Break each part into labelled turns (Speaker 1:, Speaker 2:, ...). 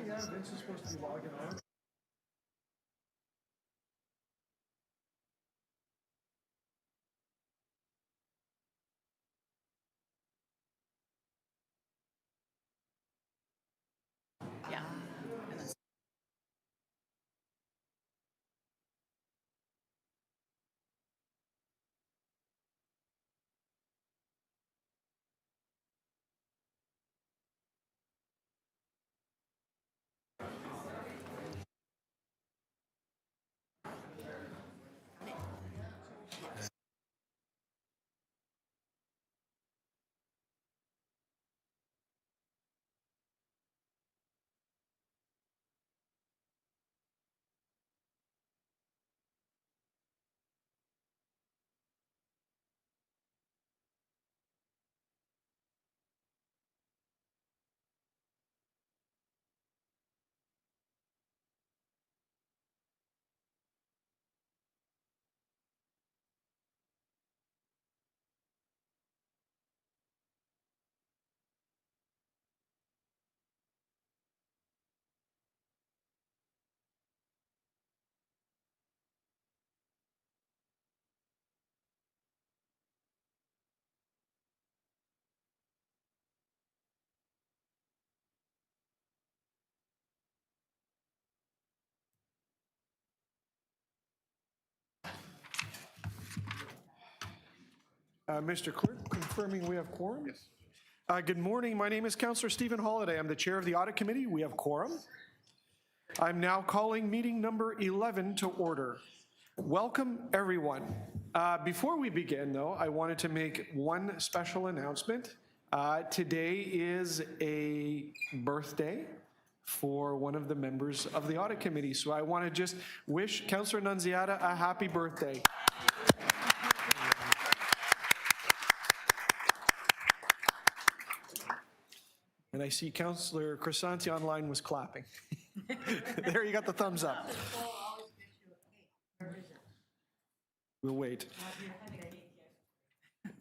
Speaker 1: Yeah, Vince is supposed to be logging on.
Speaker 2: Yeah.
Speaker 1: Mr. Clerk, confirming we have quorum? Yes. Good morning. My name is Councillor Stephen Holliday. I'm the chair of the Audit Committee. We have quorum. I'm now calling meeting number 11 to order. Welcome, everyone. Before we begin, though, I wanted to make one special announcement. Today is a birthday for one of the members of the Audit Committee. So I want to just wish Councillor Nunziata a happy birthday. And I see Councillor Crisanti online was clapping. There, you got the thumbs up. We'll wait.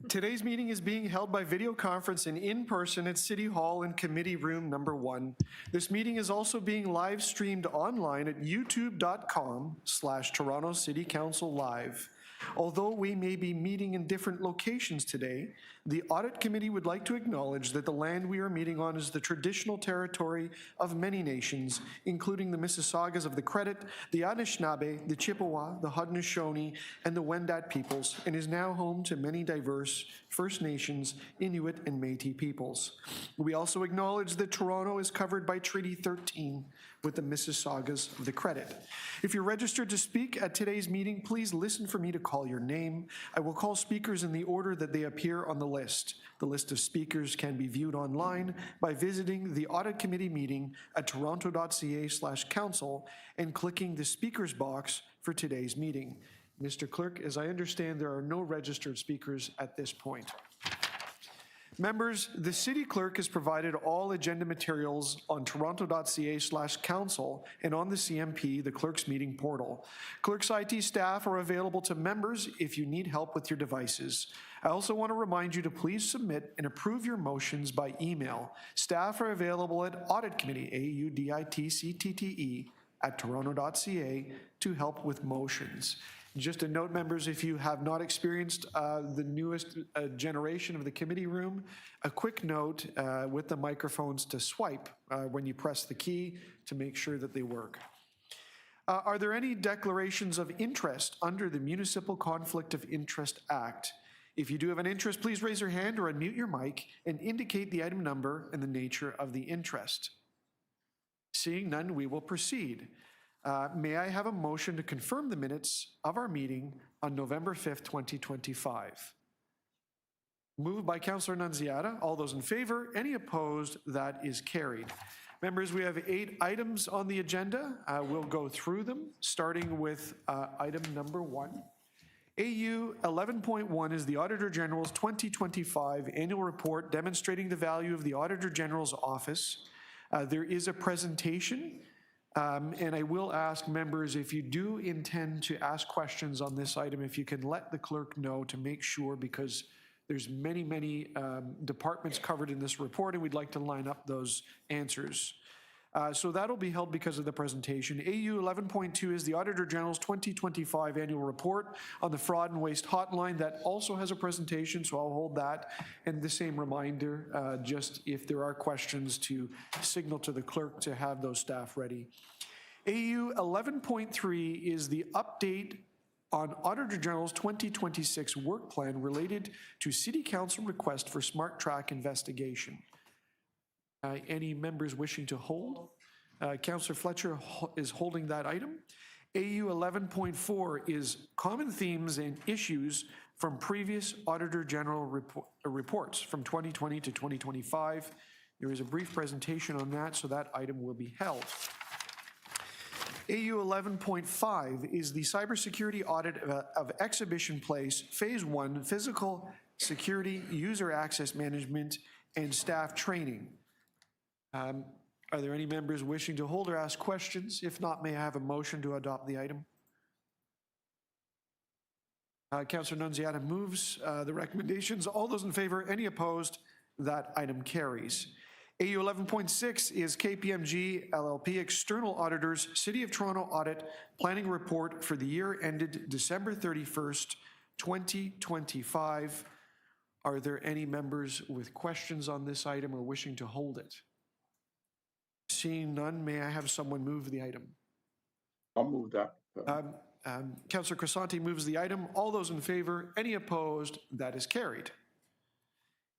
Speaker 1: Today's meeting is being held by video conference and in person at City Hall in Committee Room number 1. This meeting is also being live streamed online at youtube.com/Toronto City Council Live. Although we may be meeting in different locations today, the Audit Committee would like to acknowledge that the land we are meeting on is the traditional territory of many nations, including the Mississaugas of the Credit, the Anishinaabe, the Chippewa, the Haudenosaunee, and the Wendat peoples, and is now home to many diverse First Nations, Inuit, and Métis peoples. We also acknowledge that Toronto is covered by Treaty 13 with the Mississaugas of the Credit. If you're registered to speak at today's meeting, please listen for me to call your name. I will call speakers in the order that they appear on the list. The list of speakers can be viewed online by visiting the Audit Committee meeting at toronto.ca/council and clicking the speakers box for today's meeting. Mr. Clerk, as I understand, there are no registered speakers at this point. Members, the City Clerk has provided all agenda materials on toronto.ca/council and on the CMP, the Clerk's Meeting portal. Clerk's IT staff are available to members if you need help with your devices. I also want to remind you to please submit and approve your motions by email. Staff are available at Audit Committee, auditctte@toronto.ca to help with motions. Just a note, members, if you have not experienced the newest generation of the committee room, a quick note with the microphones to swipe when you press the key to make sure that they work. Are there any declarations of interest under the Municipal Conflict of Interest Act? If you do have an interest, please raise your hand or unmute your mic and indicate the item number and the nature of the interest. Seeing none, we will proceed. May I have a motion to confirm the minutes of our meeting on November 5th, 2025? Moved by Councillor Nunziata. All those in favor? Any opposed? That is carried. Members, we have 8 items on the agenda. We'll go through them, starting with item number 1. AU 11.1 is the Auditor General's 2025 annual report demonstrating the value of the Auditor General's office. There is a presentation. And I will ask members, if you do intend to ask questions on this item, if you can let the clerk know to make sure, because there's many departments covered in this report, and we'd like to line up those answers. So that'll be held because of the presentation. AU 11.2 is the Auditor General's 2025 Annual Report on the Fraud and Waste Hotline. That also has a presentation, so I'll hold that. And the same reminder, just if there are questions, to signal to the clerk to have those staff ready. AU 11.3 is the update on Auditor General's 2026 work plan related to City Council request for SmartTrack investigation. Any members wishing to hold? Councillor Fletcher is holding that item. AU 11.4 is common themes and issues from previous Auditor General reports from 2020 to 2025. There is a brief presentation on that, so that item will be held. AU 11.5 is the Cybersecurity Audit of Exhibition Place, Phase 1, Physical Security, User Access Management, and Staff Training. Are there any members wishing to hold or ask questions? If not, may I have a motion to adopt the item? Councillor Nunziata moves the recommendations. All those in favor? Any opposed? That item carries. AU 11.6 is KPMG LLP External Auditors City of Toronto Audit Planning Report for the year ended December 31st, 2025. Are there any members with questions on this item or wishing to hold it? Seeing none, may I have someone move the item?
Speaker 2: I'll move that.
Speaker 1: Councillor Crisanti moves the item. All those in favor? Any opposed? That is carried.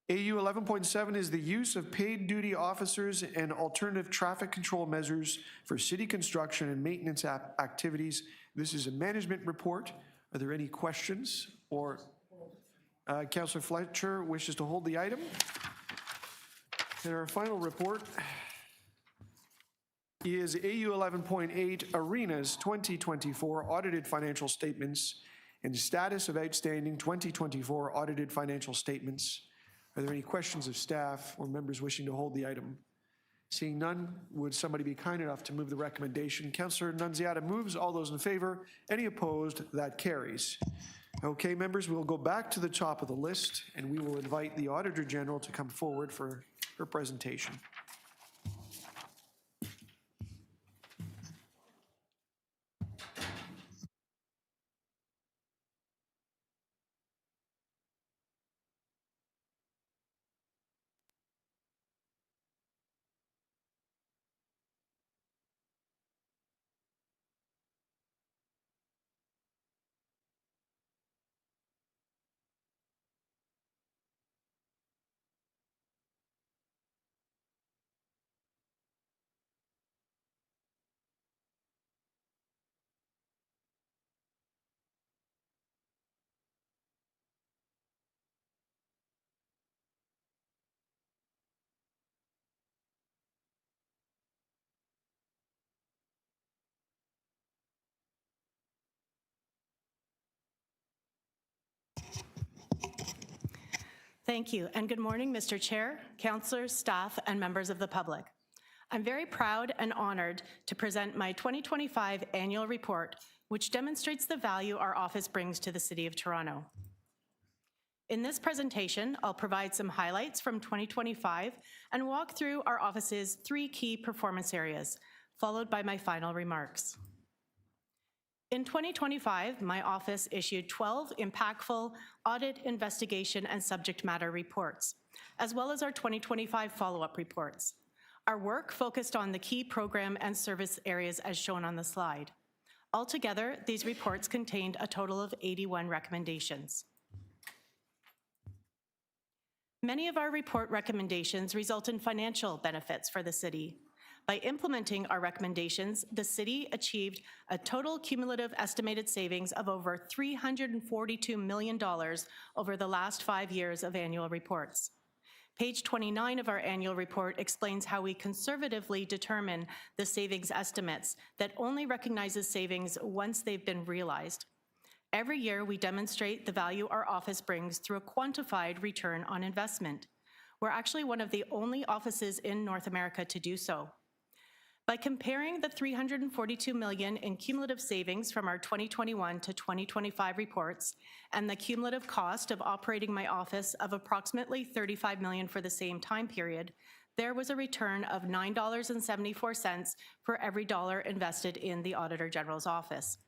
Speaker 1: AU 11.7 is the use of paid duty officers and alternative traffic control measures for city construction and maintenance activities. This is a management report. Are there any questions? Or Councillor Fletcher wishes to hold the item. And our final report is AU 11.8 Arenas 2024 Audited Financial Statements and Status of Outstanding 2024 Audited Financial Statements. Are there any questions of staff or members wishing to hold the item? Seeing none, would somebody be kind enough to move the recommendation? Councillor Nunziata moves. All those in favor? Any opposed? That carries. Okay, members, we'll go back to the top of the list and we will invite the Auditor General to come forward for her presentation.
Speaker 3: Thank you, and good morning, Mr. Chair, councillors, staff, and members of the public. I'm very proud and honored to present my 2025 annual report, which demonstrates the value our office brings to the City of Toronto. In this presentation, I'll provide some highlights from 2025 and walk through our office's 3 key performance areas, followed by my final remarks. In 2025, my office issued 12 impactful audit, investigation, and subject matter reports, as well as our 2025 follow-up reports. Our work focused on the key program and service areas as shown on the slide. Altogether, these reports contained a total of 81 recommendations. Many of our report recommendations result in financial benefits for the city. By implementing our recommendations, the city achieved a total cumulative estimated savings of over $342 million over the last 5 years of annual reports. Page 29 of our annual report explains how we conservatively determine the savings estimates that only recognizes savings once they've been realized. Every year, we demonstrate the value our office brings through a quantified return on investment. We're actually one of the only offices in North America to do so. By comparing the $342 million in cumulative savings from our 2021 to 2025 reports and the cumulative cost of operating my office of approximately $35 million for the same time period, there was a return of $9.74 for every dollar invested in the Auditor General's office.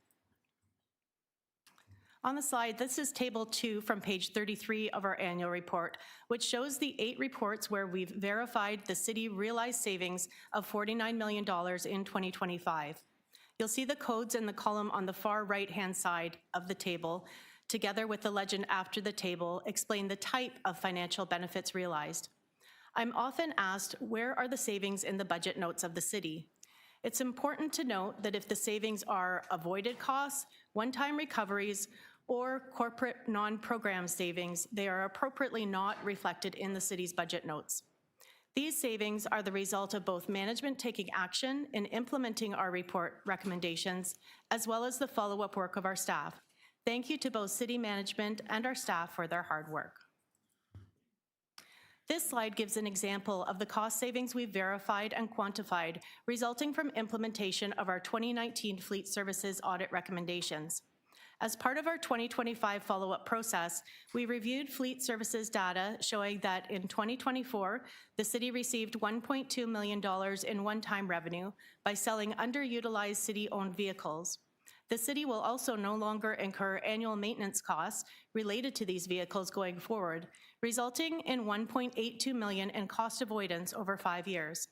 Speaker 3: On the slide, this is Table 2 from page 33 of our annual report, which shows the 8 reports where we've verified the city realized savings of $49 million in 2025. You'll see the codes in the column on the far right-hand side of the table, together with the legend after the table, explain the type of financial benefits realized. I'm often asked, where are the savings in the budget notes of the city? It's important to note that if the savings are avoided costs, one-time recoveries, or corporate non-program savings, they are appropriately not reflected in the city's budget notes. These savings are the result of both management taking action in implementing our report recommendations, as well as the follow-up work of our staff. Thank you to both city management and our staff for their hard work. This slide gives an example of the cost savings we've verified and quantified resulting from implementation of our 2019 Fleet Services audit recommendations. As part of our 2025 follow-up process, we reviewed Fleet Services data showing that in 2024, the city received $1.2 million in one-time revenue by selling underutilized city-owned vehicles. The city will also no longer incur annual maintenance costs related to these vehicles going forward, resulting in $1.82 million in cost avoidance over 5 years.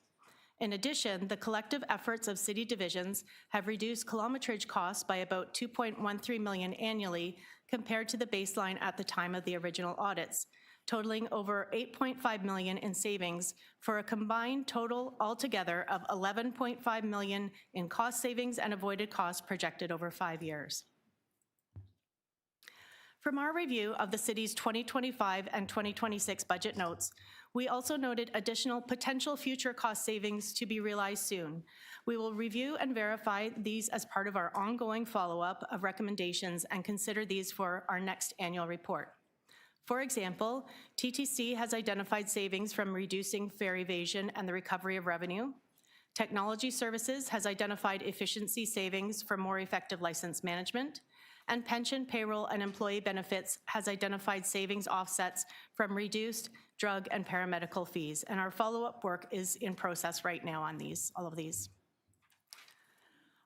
Speaker 3: In addition, the collective efforts of city divisions have reduced kilometrage costs by about $2.13 million annually compared to the baseline at the time of the original audits, totaling over $8.5 million in savings for a combined total altogether of $11.5 million in cost savings and avoided costs projected over 5 years. From our review of the city's 2025 and 2026 budget notes, we also noted additional potential future cost savings to be realized soon. We will review and verify these as part of our ongoing follow-up of recommendations and consider these for our next annual report. For example, TTC has identified savings from reducing fare evasion and the recovery of revenue. Technology Services has identified efficiency savings for more effective license management. And Pension, Payroll, and Employee Benefits has identified savings offsets from reduced drug and paramedical fees. And our follow-up work is in process right now on all of these.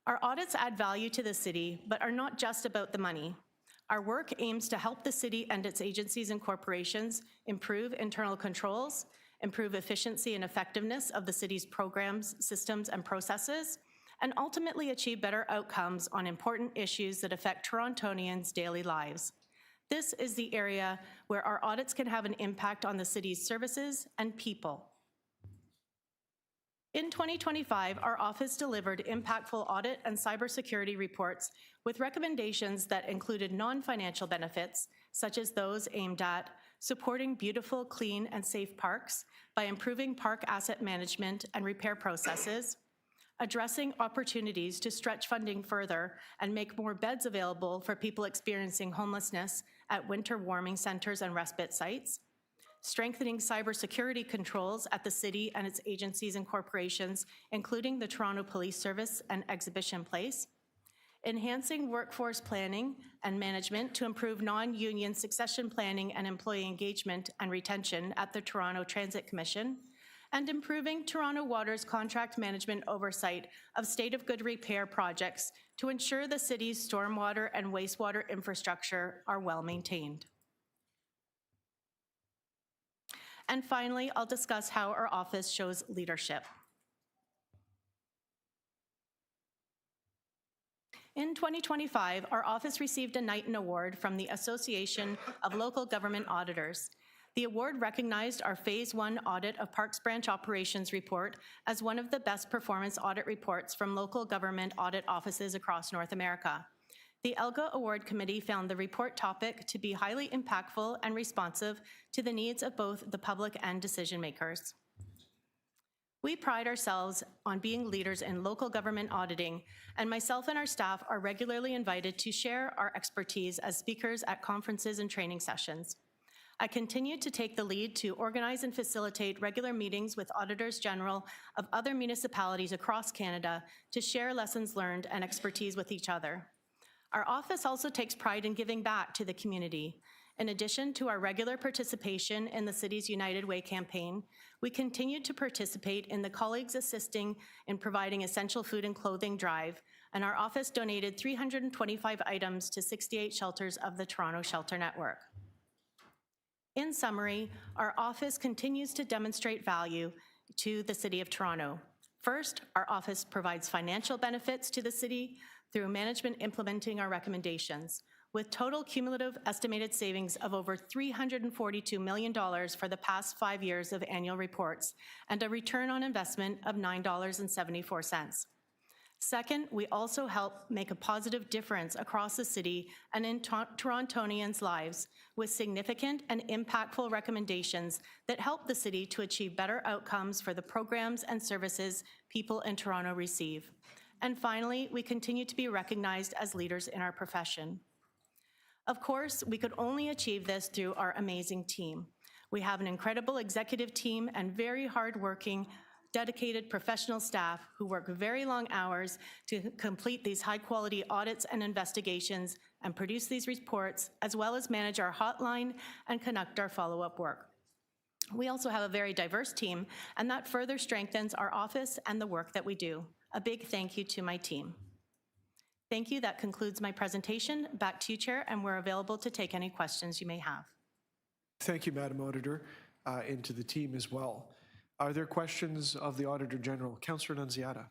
Speaker 3: Our audits add value to the city, but are not just about the money. Our work aims to help the city and its agencies and corporations improve internal controls, improve efficiency and effectiveness of the city's programs, systems, and processes, and ultimately achieve better outcomes on important issues that affect Torontonians' daily lives. This is the area where our audits can have an impact on the city's services and people. In 2025, our office delivered impactful audit and cybersecurity reports with recommendations that included non-financial benefits, such as those aimed at supporting beautiful, clean, and safe parks by improving park asset management and repair processes, addressing opportunities to stretch funding further and make more beds available for people experiencing homelessness at winter warming centers and respite sites, strengthening cybersecurity controls at the city and its agencies and corporations, including the Toronto Police Service and Exhibition Place, enhancing workforce planning and management to improve non-union succession planning and employee engagement and retention at the Toronto Transit Commission, and improving Toronto Water's contract management oversight of state-of-good repair projects to ensure the city's stormwater and wastewater infrastructure are well maintained. And finally, I'll discuss how our office shows leadership. In 2025, our office received a Knighton Award from the Association of Local Government Auditors. The award recognized our Phase 1 audit of Parks Branch Operations report as one of the best performance audit reports from local government audit offices across North America. The ELGA Award Committee found the report topic to be highly impactful and responsive to the needs of both the public and decision makers. We pride ourselves on being leaders in local government auditing, and myself and our staff are regularly invited to share our expertise as speakers at conferences and training sessions. I continue to take the lead to organize and facilitate regular meetings with auditors general of other municipalities across Canada to share lessons learned and expertise with each other. Our office also takes pride in giving back to the community. In addition to our regular participation in the city's United Way campaign, we continued to participate in the Colleagues Assisting in Providing Essential Food and Clothing drive, and our office donated 325 items to 68 shelters of the Toronto Shelter Network. In summary, our office continues to demonstrate value to the City of Toronto. First, our office provides financial benefits to the city through management implementing our recommendations, with total cumulative estimated savings of over $342 million for the past 5 years of annual reports and a return on investment of $9.74. Second, we also help make a positive difference across the city and in Torontonians' lives with significant and impactful recommendations that help the city to achieve better outcomes for the programs and services people in Toronto receive. And finally, we continue to be recognized as leaders in our profession. Of course, we could only achieve this through our amazing team. We have an incredible executive team and very hardworking, dedicated professional staff who work very long hours to complete these high-quality audits and investigations and produce these reports, as well as manage our hotline and conduct our follow-up work. We also have a very diverse team, and that further strengthens our office and the work that we do. A big thank you to my team. Thank you. That concludes my presentation. Back to you, Chair, and we're available to take any questions you may have.
Speaker 1: Thank you, Madam Auditor, and to the team as well. Are there questions of the Auditor General? Councillor Nunziata.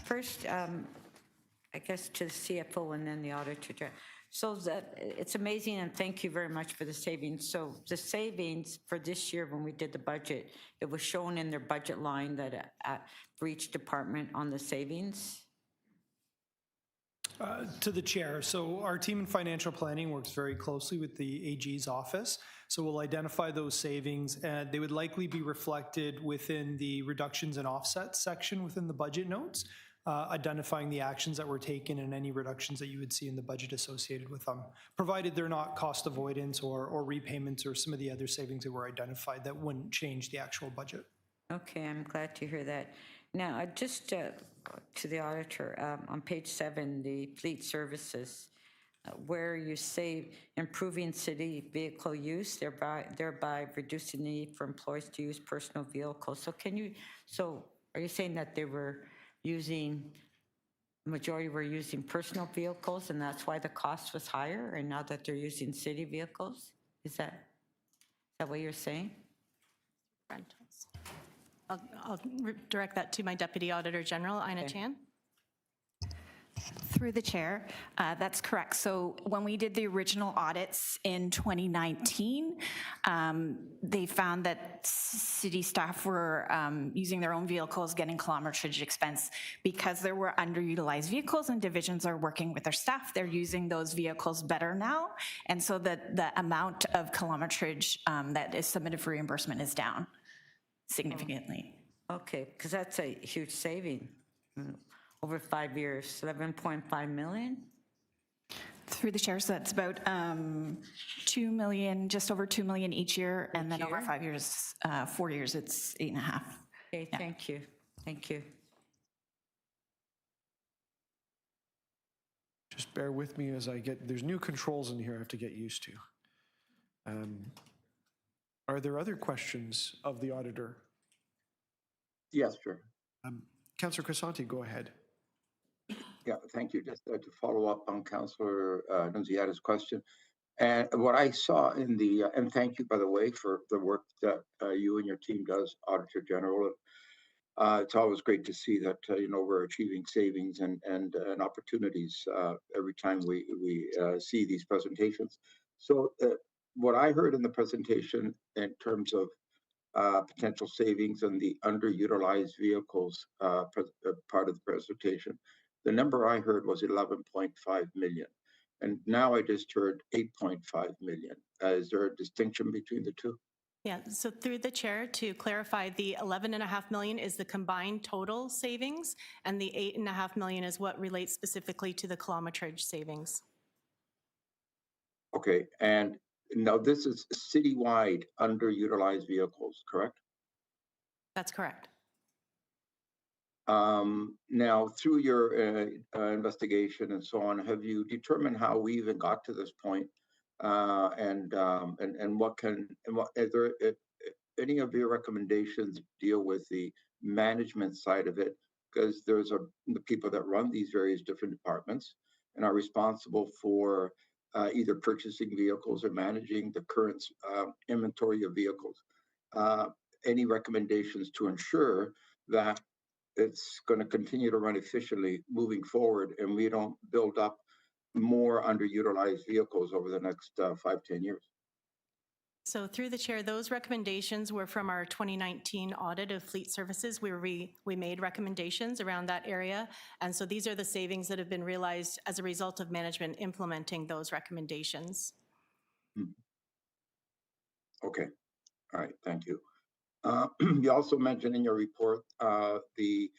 Speaker 4: First, I guess to the CFO and then the Auditor General. So that it's amazing, and thank you very much for the savings. So the savings for this year, when we did the budget, it was shown in their budget line that for each department on the savings.
Speaker 5: To the chair. So our team in financial planning works very closely with the AG's office. So we'll identify those savings, and they would likely be reflected within the reductions and offsets section within the budget notes, identifying the actions that were taken and any reductions that you would see in the budget associated with them, provided they're not cost avoidance or repayments or some of the other savings that were identified that wouldn't change the actual budget.
Speaker 4: Okay, I'm glad to hear that. Now, just to the auditor, on page 7, the fleet services, where you say improving city vehicle use, thereby reducing the need for employees to use personal vehicles. So are you saying that they were using, majority were using personal vehicles and that's why the cost was higher, and now that they're using city vehicles? Is that what you're saying?
Speaker 3: Rentals. I'll direct that to my Deputy Auditor General, Ina Chan.
Speaker 6: Through the chair, that's correct. So when we did the original audits in 2019, they found that city staff were using their own vehicles, getting kilometrage expense because there were underutilized vehicles, and divisions are working with their staff. They're using those vehicles better now. And so the amount of kilometrage that is submitted for reimbursement is down significantly.
Speaker 4: Okay, because that's a huge saving. Over 5 years, 11.5 million?
Speaker 6: Through the chair, so that's about 2 million, just over 2 million each year, and then over 5 years, 4 years, it's 8.5.
Speaker 4: Okay, yeah. Thank you. Thank you.
Speaker 1: Just bear with me as I get, there's new controls in here I have to get used to. Are there other questions of the auditor?
Speaker 2: Yes, sure.
Speaker 1: Councillor Crisanti, go ahead.
Speaker 2: Yeah, thank you. Just to follow up on Councillor Nunziata's question. And what I saw in the, and thank you, by the way, for the work that you and your team does, Auditor General. It's always great to see that, we're achieving savings and opportunities every time we see these presentations. So what I heard in the presentation in terms of potential savings and the underutilized vehicles part of the presentation, the number I heard was 11.5 million. And now I just heard 8.5 million. Is there a distinction between the two?
Speaker 3: Yeah, so through the chair, to clarify, the 11.5 million is the combined total savings, and the 8.5 million is what relates specifically to the kilometrage savings.
Speaker 2: Okay, and now this is citywide underutilized vehicles, correct?
Speaker 3: That's correct.
Speaker 2: Now, through your investigation and so on, have you determined how we even got to this point? And what is there any of your recommendations deal with the management side of it? Because there's the people that run these various different departments and are responsible for either purchasing vehicles or managing the current inventory of vehicles. Any recommendations to ensure that it's going to continue to run efficiently moving forward and we don't build up more underutilized vehicles over the next 5-10 years?
Speaker 3: So through the chair, those recommendations were from our 2019 audit of fleet services, where we made recommendations around that area. And so these are the savings that have been realized as a result of management implementing those recommendations.
Speaker 2: Okay. All right. Thank you. You also mentioned in your report the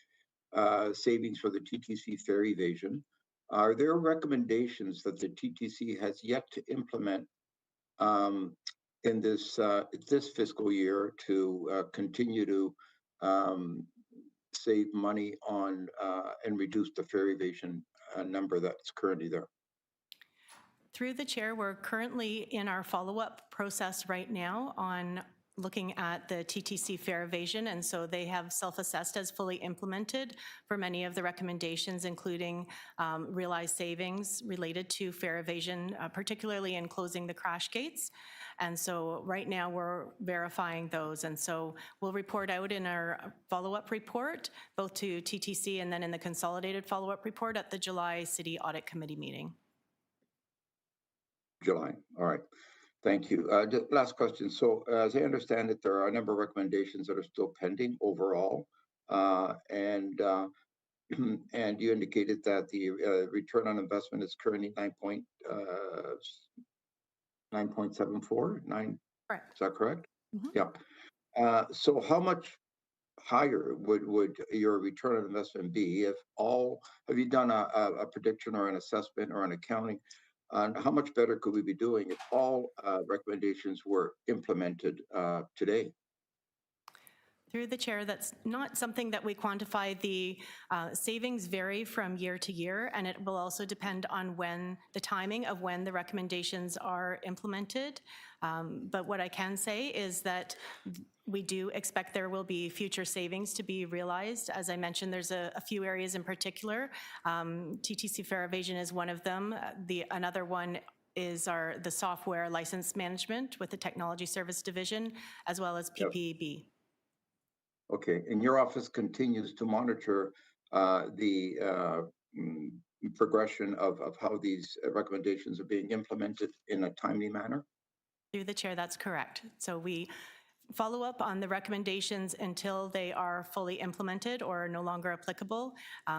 Speaker 2: savings for the TTC fare evasion. Are there recommendations that the TTC has yet to implement in this fiscal year to continue to save money on and reduce the fare evasion number that's currently there?
Speaker 3: Through the chair, we're currently in our follow-up process right now on looking at the TTC fare evasion, and so they have self-assessed as fully implemented for many of the recommendations, including realized savings related to fare evasion, particularly in closing the crash gates. And so right now we're verifying those, and so we'll report out in our follow-up report, both to TTC and then in the consolidated follow-up report at the July City Audit Committee meeting.
Speaker 2: July. All right. Thank you. Just last question. So as I understand it, there are a number of recommendations that are still pending overall. And you indicated that the return on investment is currently 9.74.
Speaker 3: Correct.
Speaker 2: Is that correct?
Speaker 3: Mm-hmm.
Speaker 2: Yeah. So how much higher would your return on investment be if have you done a prediction or an assessment or an accounting on how much better could we be doing if all recommendations were implemented today?
Speaker 3: Through the chair, that's not something that we quantify. The savings vary from year to year, and it will also depend on the timing of when the recommendations are implemented. But what I can say is that we do expect there will be future savings to be realized. As I mentioned, there's a few areas in particular. TTC fare evasion is one of them. Another one is the software license management with the Technology Service Division, as well as PPB. Yep.
Speaker 2: Okay, and your office continues to monitor the progression of how these recommendations are being implemented in a timely manner?
Speaker 3: Through the chair, that's correct. So we follow up on the recommendations until they are fully implemented or no longer applicable.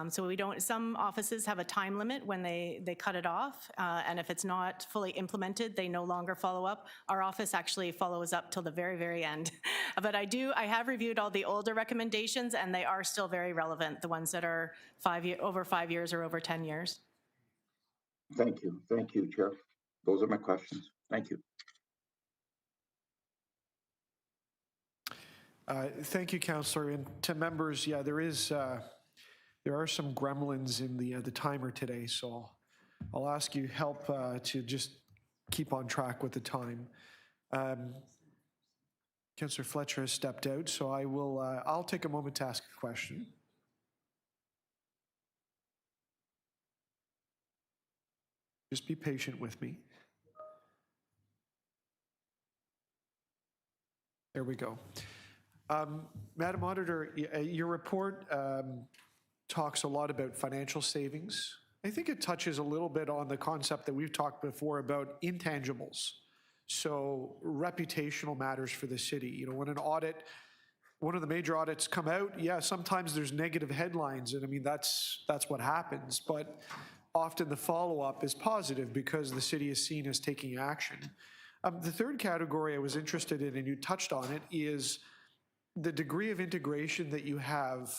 Speaker 3: So some offices have a time limit when they cut it off, and if it's not fully implemented, they no longer follow up. Our office actually follows up till the very, very end. But I have reviewed all the older recommendations, and they are still very relevant, the ones that are over 5 years or over 10 years.
Speaker 2: Thank you, Chair. Those are my questions. Thank you.
Speaker 1: Thank you, Councillor. And to members, yeah, there are some gremlins in the timer today, so I'll ask you help to just keep on track with the time. Councillor Fletcher has stepped out, so I'll take a moment to ask a question. Just be patient with me. There we go. Madam Auditor, your report talks a lot about financial savings. I think it touches a little bit on the concept that we've talked before about intangibles. So reputational matters for the city. You know, when one of the major audits come out, yeah, sometimes there's negative headlines, and I mean, that's what happens, but often the follow-up is positive because the city is seen as taking action. The third category I was interested in, and you touched on it, is the degree of integration that you have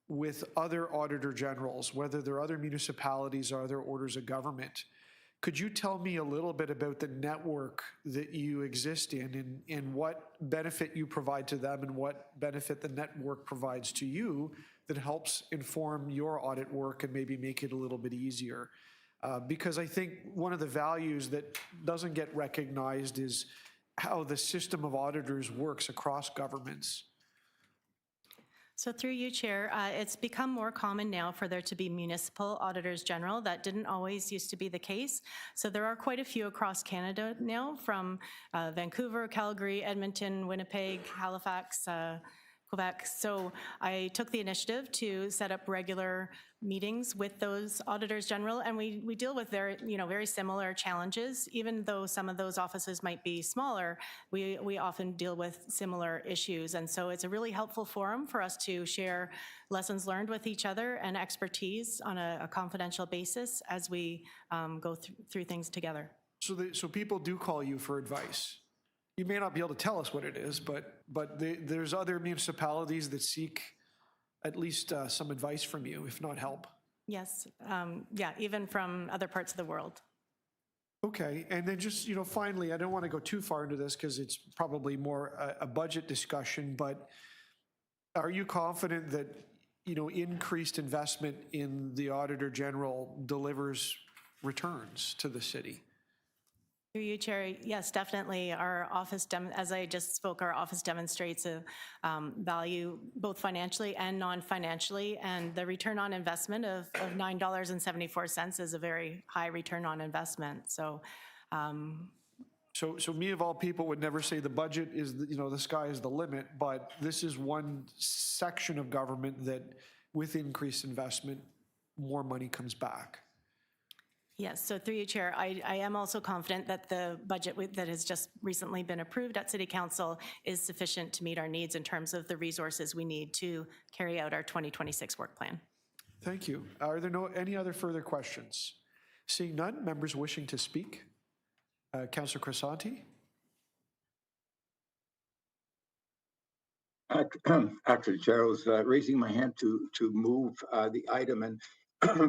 Speaker 1: with other auditor generals, whether they're other municipalities or other orders of government. Could you tell me a little bit about the network that you exist in and what benefit you provide to them and what benefit the network provides to you that helps inform your audit work and maybe make it a little bit easier. Because I think one of the values that doesn't get recognized is how the system of auditors works across governments.
Speaker 3: So through you, Chair, it's become more common now for there to be municipal auditors general. That didn't always used to be the case. So there are quite a few across Canada now, from Vancouver, Calgary, Edmonton, Winnipeg, Halifax, Quebec. So I took the initiative to set up regular meetings with those auditors general, and we deal with very similar challenges. Even though some of those offices might be smaller, we often deal with similar issues. And so it's a really helpful forum for us to share lessons learned with each other and expertise on a confidential basis as we go through things together.
Speaker 1: So people do call you for advice. You may not be able to tell us what it is, but there's other municipalities that seek at least some advice from you, if not help.
Speaker 3: Yes, yeah, even from other parts of the world.
Speaker 1: Okay, and then just, finally, I don't want to go too far into this because it's probably more a budget discussion, but are you confident that, increased investment in the Auditor General delivers returns to the city?
Speaker 3: Through you, Chair, yes, definitely. Our office, as I just spoke, our office demonstrates a value both financially and non-financially, and the return on investment of $9.74 is a very high return on investment. So
Speaker 1: me of all people would never say the budget is, the sky is the limit, but this is one section of government that with increased investment, more money comes back.
Speaker 3: yes, so through you, Chair, I am also confident that the budget that has just recently been approved at City Council is sufficient to meet our needs in terms of the resources we need to carry out our 2026 work plan.
Speaker 1: Thank you. Are there any other further questions? Seeing none, members wishing to speak? Councillor Crisanti?
Speaker 2: Actually, Chair, I was raising my hand to move the item, and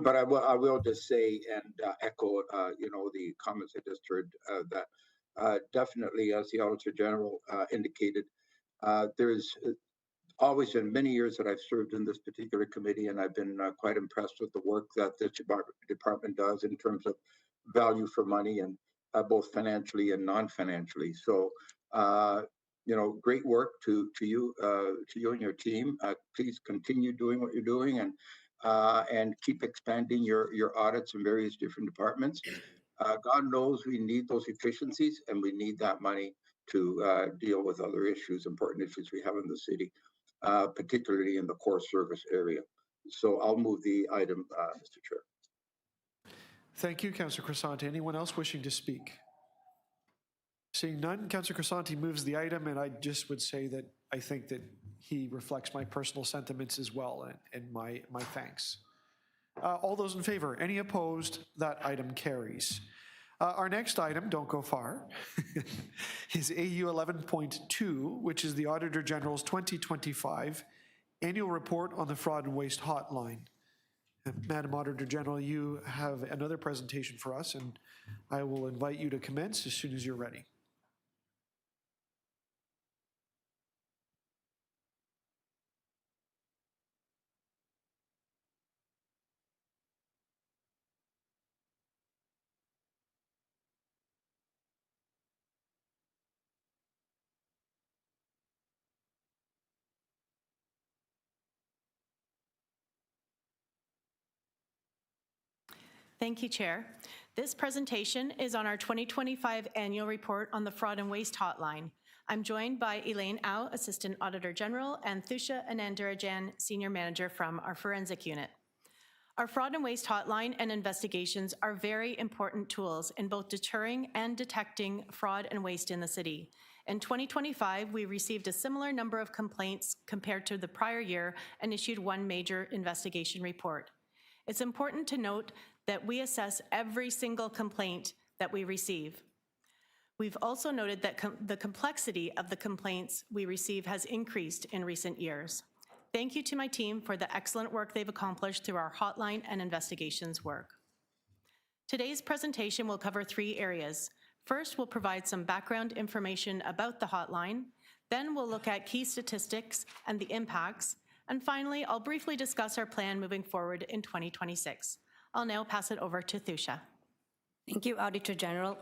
Speaker 2: but I will just say and echo the comments I just heard that definitely, as the Auditor General indicated, there's always been many years that I've served in this particular committee, and I've been quite impressed with the work that the department does in terms of value for money, and both financially and non-financially. So, great work to you and your team. Please continue doing what you're doing, and keep expanding your audits in various different departments. God knows we need those efficiencies, and we need that money to deal with other issues, important issues we have in the city, particularly in the core service area. So I'll move the item, Mr. Chair.
Speaker 1: Thank you, Councillor Crisanti. Anyone else wishing to speak? Seeing none, Councillor Crisanti moves the item, and I just would say that I think that he reflects my personal sentiments as well, and my thanks. All those in favor? Any opposed? That item carries. Our next item, don't go far, is AU 11.2, which is the Auditor General's 2025 Annual Report on the Fraud and Waste Hotline. Madam Auditor General, you have another presentation for us, and I will invite you to commence as soon as you're ready.
Speaker 3: Thank you, Chair. This presentation is on our 2025 Annual Report on the Fraud and Waste Hotline. I'm joined by Elaine Au, Assistant Auditor General, and Thusha Anandarajan, Senior Manager from our Forensic Unit. Our Fraud and Waste Hotline and investigations are very important tools in both deterring and detecting fraud and waste in the city. In 2025, we received a similar number of complaints compared to the prior year and issued one major investigation report. It's important to note that we assess every single complaint that we receive. We've also noted that the complexity of the complaints we receive has increased in recent years. Thank you to my team for the excellent work they've accomplished through our hotline and investigations work. Today's presentation will cover 3 areas. First, we'll provide some background information about the hotline. Then we'll look at key statistics and the impacts. And finally, I'll briefly discuss our plan moving forward in 2026. I'll now pass it over to Thusha.
Speaker 7: Thank you, Auditor General.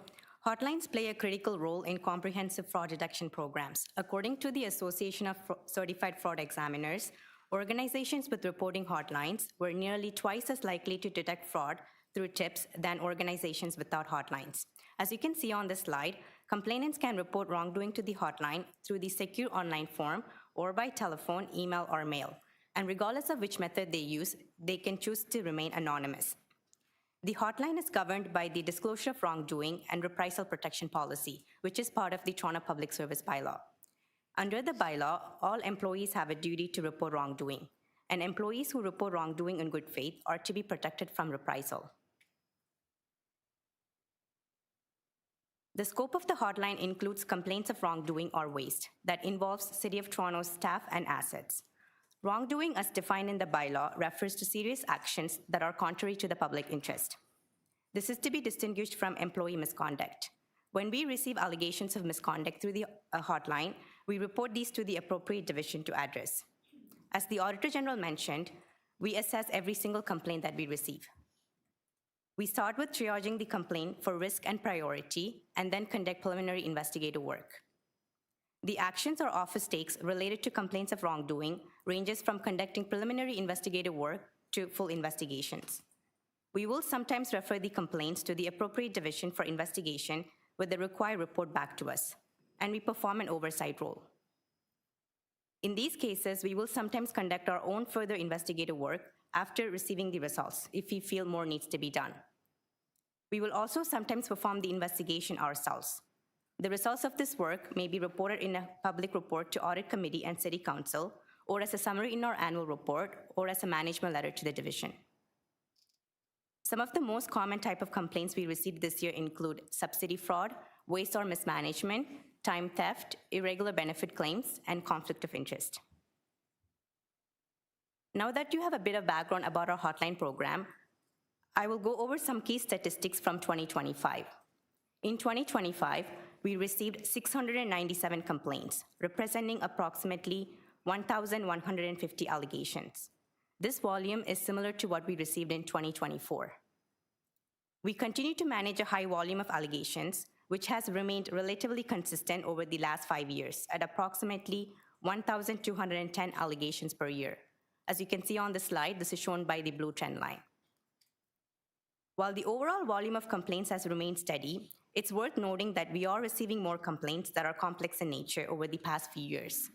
Speaker 7: Hotlines play a critical role in comprehensive fraud detection programs. According to the Association of Certified Fraud Examiners, organizations with reporting hotlines were nearly twice as likely to detect fraud through tips than organizations without hotlines. As you can see on this slide, complainants can report wrongdoing to the hotline through the secure online form or by telephone, email, or mail. And regardless of which method they use, they can choose to remain anonymous. The hotline is governed by the Disclosure of Wrongdoing and Reprisal Protection Policy, which is part of the Toronto Public Service Bylaw. Under the bylaw, all employees have a duty to report wrongdoing, and employees who report wrongdoing in good faith are to be protected from reprisal. The scope of the hotline includes complaints of wrongdoing or waste that involves City of Toronto's staff and assets. Wrongdoing, as defined in the bylaw, refers to serious actions that are contrary to the public interest. This is to be distinguished from employee misconduct. When we receive allegations of misconduct through the hotline, we report these to the appropriate division to address. As the Auditor General mentioned, we assess every single complaint that we receive. We start with triaging the complaint for risk and priority, and then conduct preliminary investigative work. The actions our office takes related to complaints of wrongdoing ranges from conducting preliminary investigative work to full investigations. We will sometimes refer the complaints to the appropriate division for investigation with the required report back to us, and we perform an oversight role. In these cases, we will sometimes conduct our own further investigative work after receiving the results if we feel more needs to be done. We will also sometimes perform the investigation ourselves. The results of this work may be reported in a public report to Audit Committee and City Council, or as a summary in our annual report, or as a management letter to the division. Some of the most common type of complaints we received this year include subsidy fraud, waste or mismanagement, time theft, irregular benefit claims, and conflict of interest. Now that you have a bit of background about our hotline program, I will go over some key statistics from 2025. In 2025, we received 697 complaints, representing approximately 1,150 allegations. This volume is similar to what we received in 2024. We continue to manage a high volume of allegations, which has remained relatively consistent over the last 5 years at approximately 1,210 allegations per year. As you can see on the slide, this is shown by the blue trend line. While the overall volume of complaints has remained steady, it's worth noting that we are receiving more complaints that are complex in nature over the past few years.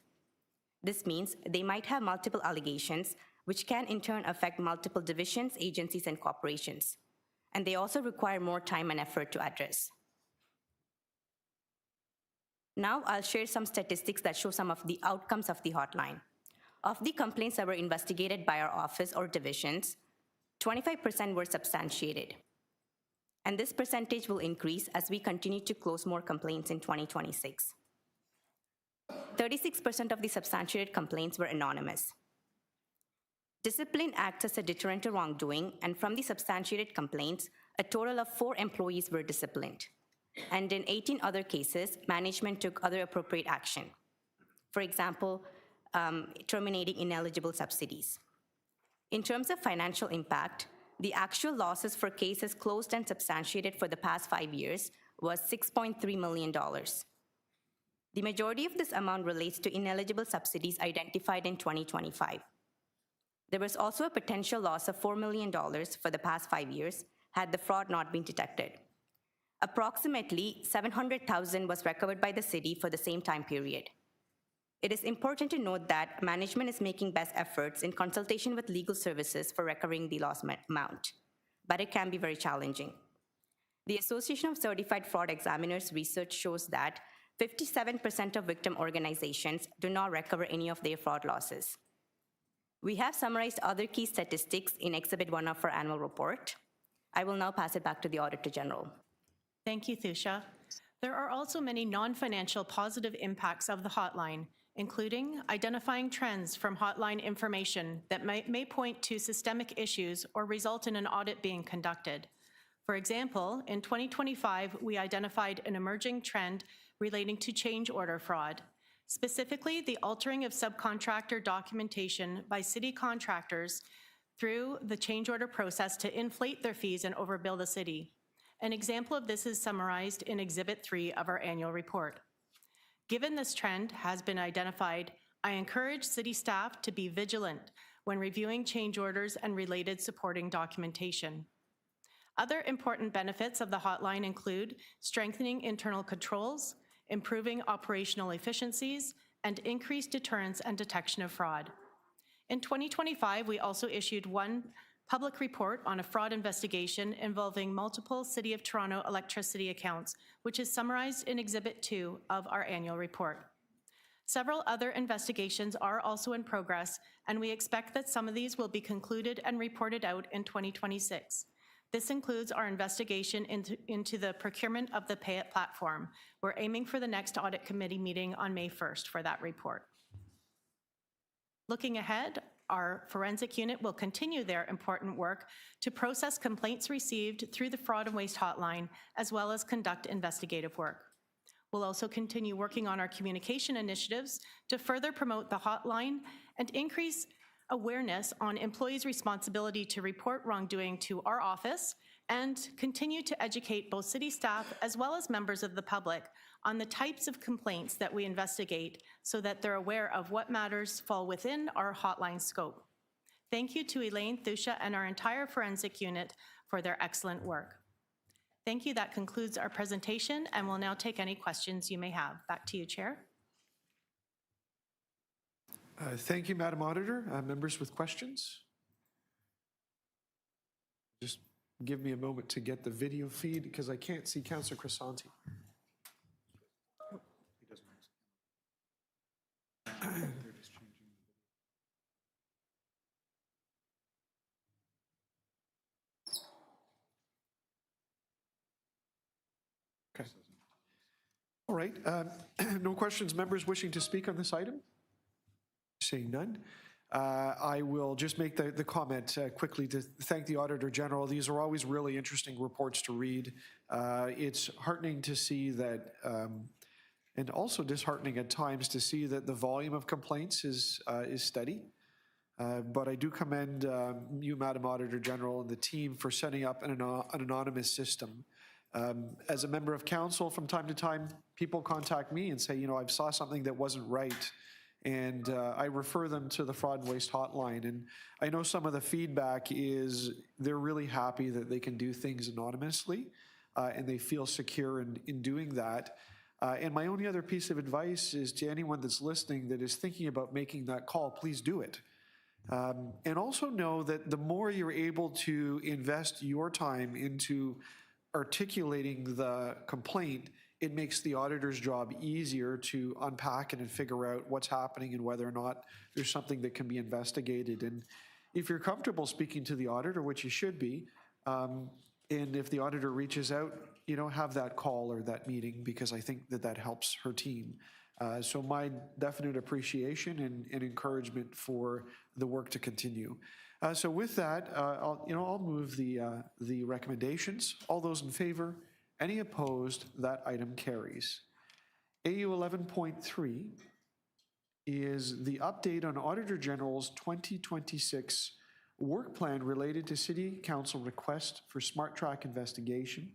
Speaker 7: This means they might have multiple allegations, which can in turn affect multiple divisions, agencies, and corporations. And they also require more time and effort to address. Now I'll share some statistics that show some of the outcomes of the hotline. Of the complaints that were investigated by our office or divisions, 25% were substantiated. And this percentage will increase as we continue to close more complaints in 2026. 36% of the substantiated complaints were anonymous. Discipline acts as a deterrent to wrongdoing, and from the substantiated complaints, a total of 4 employees were disciplined. And in 18 other cases, management took other appropriate action. For example, terminating ineligible subsidies. In terms of financial impact, the actual losses for cases closed and substantiated for the past 5 years was $6.3 million. The majority of this amount relates to ineligible subsidies identified in 2025. There was also a potential loss of $4 million for the past 5 years had the fraud not been detected. Approximately $700,000 was recovered by the city for the same time period. It is important to note that management is making best efforts in consultation with legal services for recovering the lost amount, but it can be very challenging. The Association of Certified Fraud Examiners research shows that 57% of victim organizations do not recover any of their fraud losses. We have summarized other key statistics in Exhibit 1 of our annual report. I will now pass it back to the Auditor General.
Speaker 3: Thank you, Thusha. There are also many non-financial positive impacts of the hotline, including identifying trends from hotline information that may point to systemic issues or result in an audit being conducted. For example, in 2025, we identified an emerging trend relating to change order fraud. specifically the altering of subcontractor documentation by city contractors through the change order process to inflate their fees and overbill the city. An example of this is summarized in Exhibit 3 of our annual report. Given this trend has been identified, I encourage city staff to be vigilant when reviewing change orders and related supporting documentation. Other important benefits of the hotline include strengthening internal controls, improving operational efficiencies, and increased deterrence and detection of fraud. In 2025, we also issued one public report on a fraud investigation involving multiple City of Toronto electricity accounts, which is summarized in Exhibit 2 of our annual report. Several other investigations are also in progress, and we expect that some of these will be concluded and reported out in 2026. This includes our investigation into the procurement of the Pay It platform. We're aiming for the next Audit Committee meeting on May 1st for that report. Looking ahead, our forensic unit will continue their important work to process complaints received through the Fraud and Waste Hotline, as well as conduct investigative work. We'll also continue working on our communication initiatives to further promote the hotline and increase awareness on employees' responsibility to report wrongdoing to our office, and continue to educate both city staff as well as members of the public on the types of complaints that we investigate so that they're aware of what matters fall within our hotline scope. Thank you to Elaine, Thusha, and our entire forensic unit for their excellent work. Thank you. That concludes our presentation, and we'll now take any questions you may have. Back to you, Chair.
Speaker 1: Thank you, Madam Auditor. Members with questions? Just give me a moment to get the video feed because I can't see Councillor Crisanti. Okay. All right. No questions. Members wishing to speak on this item? Seeing none. I will just make the comment quickly to thank the Auditor General. These are always really interesting reports to read. It's heartening to see that, and also disheartening at times to see that the volume of complaints is steady. But I do commend you, Madam Auditor General, and the team for setting up an anonymous system. As a member of council, from time to time, people contact me and say, you know, I saw something that wasn't right. And I refer them to the Fraud and Waste Hotline. And I know some of the feedback is they're really happy that they can do things anonymously and they feel secure in doing that. And my only other piece of advice is to anyone that's listening that is thinking about making that call, please do it. And also know that the more you're able to invest your time into articulating the complaint, it makes the auditor's job easier to unpack it and figure out what's happening and whether or not there's something that can be investigated. And if you're comfortable speaking to the auditor, which you should be, and if the auditor reaches out, you know, have that call or that meeting, because I think that helps her team. So my definite appreciation and encouragement for the work to continue. So with that, I'll move the recommendations. All those in favor? Any opposed? That item carries. AU 11.3 is the update on Auditor General's 2026 work plan related to City Council request for SmartTrack investigation.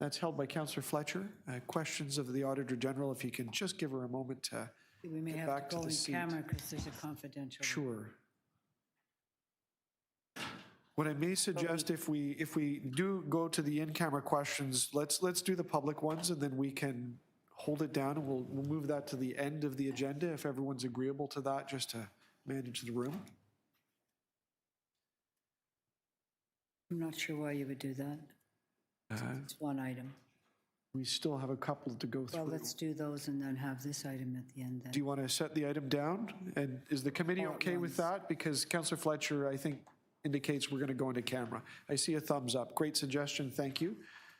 Speaker 1: That's held by Councillor Fletcher. Questions of the Auditor General, if you can just give her a moment to
Speaker 8: We may
Speaker 1: get
Speaker 8: have
Speaker 1: back
Speaker 8: to go
Speaker 1: the
Speaker 8: in
Speaker 1: seat.
Speaker 8: camera because there's a confidential.
Speaker 1: Sure. What I may suggest, if we do go to the in-camera questions, let's do the public ones, and then we can hold it down, and we'll move that to the end of the agenda if everyone's agreeable to that, just to manage the room.
Speaker 8: I'm not sure why you would do that. It's one item.
Speaker 1: We still have a couple to go through.
Speaker 8: Well, let's do those and then have this item at the end then.
Speaker 1: Do you want to set the item down? And is the committee
Speaker 8: All at
Speaker 1: okay with
Speaker 8: once.
Speaker 1: that? Because Councillor Fletcher, I think, indicates we're going to go into camera. I see a thumbs up. Great suggestion. Thank you.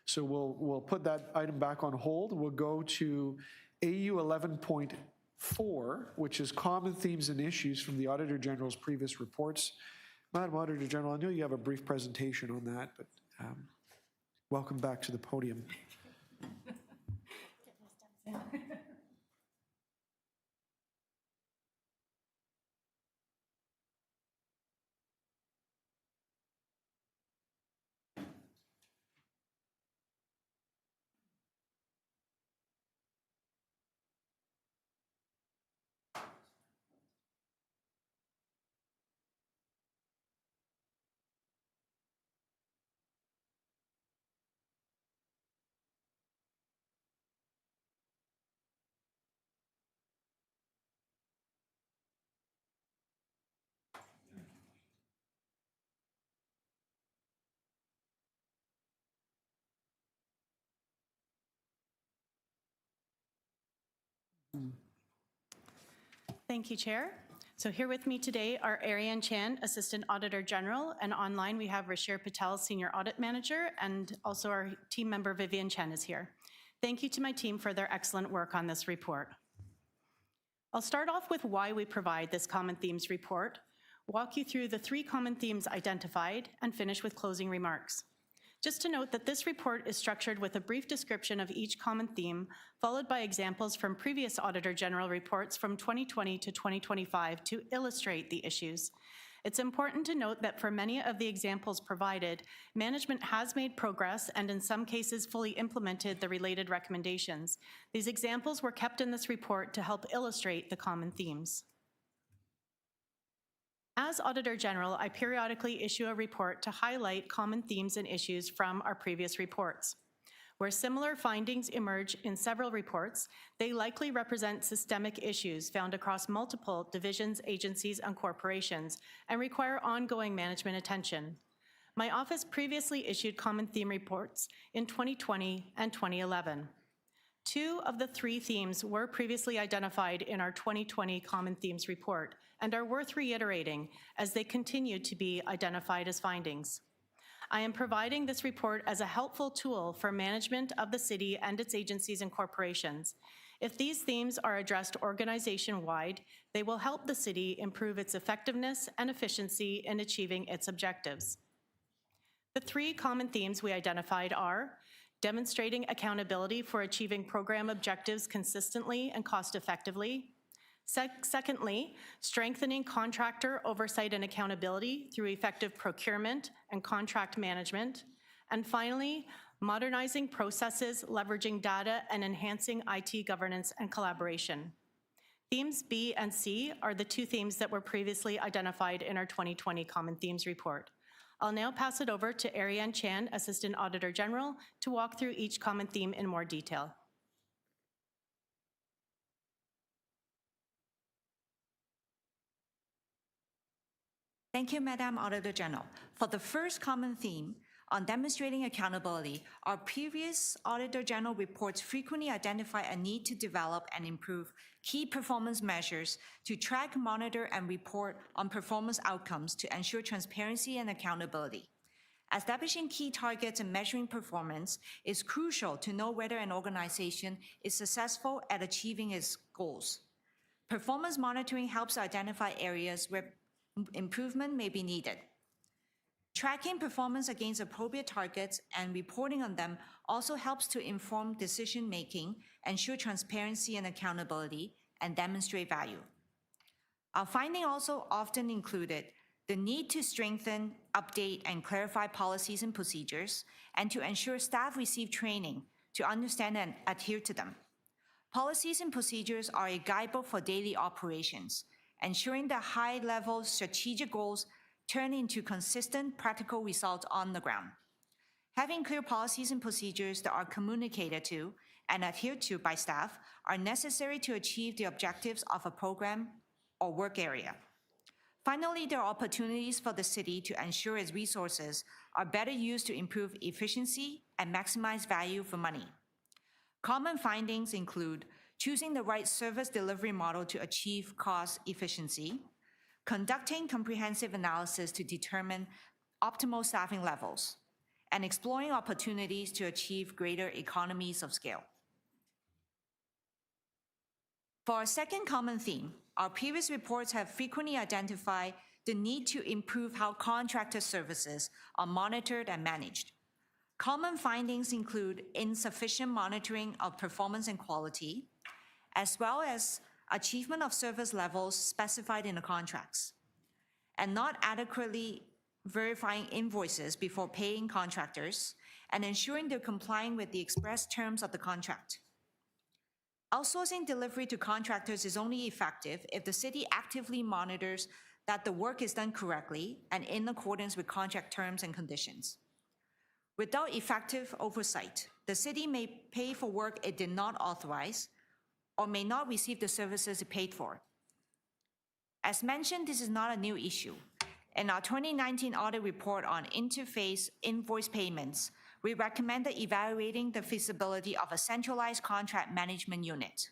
Speaker 1: So we'll put that item back on hold. We'll go to AU 11.4, which is common themes and issues from the Auditor General's previous reports. Madam Auditor General, I know you have a brief presentation on that, but welcome back to the podium.
Speaker 3: Thank you, Chair. So here with me today are Ariane Chan, Assistant Auditor General, and online we have Rashir Patel, Senior Audit Manager, and also our team member Vivian Chen is here. Thank you to my team for their excellent work on this report. I'll start off with why we provide this Common Themes report, walk you through the 3 common themes identified, and finish with closing remarks. Just to note that this report is structured with a brief description of each common theme, followed by examples from previous Auditor General reports from 2020 to 2025 to illustrate the issues. It's important to note that for many of the examples provided, management has made progress and in some cases fully implemented the related recommendations. These examples were kept in this report to help illustrate the common themes. As Auditor General, I periodically issue a report to highlight common themes and issues from our previous reports. Where similar findings emerge in several reports, they likely represent systemic issues found across multiple divisions, agencies, and corporations, and require ongoing management attention. My office previously issued common theme reports in 2020 and 2011. 2 of the 3 themes were previously identified in our 2020 Common Themes report and are worth reiterating as they continue to be identified as findings. I am providing this report as a helpful tool for management of the city and its agencies and corporations. If these themes are addressed organization-wide, they will help the city improve its effectiveness and efficiency in achieving its objectives. The 3 common themes we identified are demonstrating accountability for achieving program objectives consistently and cost-effectively. Secondly, strengthening contractor oversight and accountability through effective procurement and contract management. And finally, modernizing processes, leveraging data, and enhancing IT governance and collaboration. Themes B and C are the 2 themes that were previously identified in our 2020 Common Themes report. I'll now pass it over to Ariane Chan, Assistant Auditor General, to walk through each common theme in more detail.
Speaker 9: Thank you, Madam Auditor General. For the first common theme on demonstrating accountability, our previous Auditor General reports frequently identify a need to develop and improve key performance measures to track, monitor, and report on performance outcomes to ensure transparency and accountability. Establishing key targets and measuring performance is crucial to know whether an organization is successful at achieving its goals. Performance monitoring helps identify areas where improvement may be needed. Tracking performance against appropriate targets and reporting on them also helps to inform decision-making, ensure transparency and accountability, and demonstrate value. Our finding also often included the need to strengthen, update, and clarify policies and procedures, and to ensure staff receive training to understand and adhere to them. Policies and procedures are a guidebook for daily operations, ensuring that high-level strategic goals turn into consistent, practical results on the ground. Having clear policies and procedures that are communicated to and adhered to by staff are necessary to achieve the objectives of a program or work area. Finally, there are opportunities for the city to ensure its resources are better used to improve efficiency and maximize value for money. Common findings include choosing the right service delivery model to achieve cost efficiency, conducting comprehensive analysis to determine optimal staffing levels, and exploring opportunities to achieve greater economies of scale. For our second common theme, our previous reports have frequently identified the need to improve how contractor services are monitored and managed. Common findings include insufficient monitoring of performance and quality, as well as achievement of service levels specified in the contracts, and not adequately verifying invoices before paying contractors, and ensuring they're complying with the express terms of the contract. Outsourcing delivery to contractors is only effective if the city actively monitors that the work is done correctly and in accordance with contract terms and conditions. Without effective oversight, the city may pay for work it did not authorize or may not receive the services it paid for. As mentioned, this is not a new issue. In our 2019 audit report on interface invoice payments, we recommended evaluating the feasibility of a centralized contract management unit.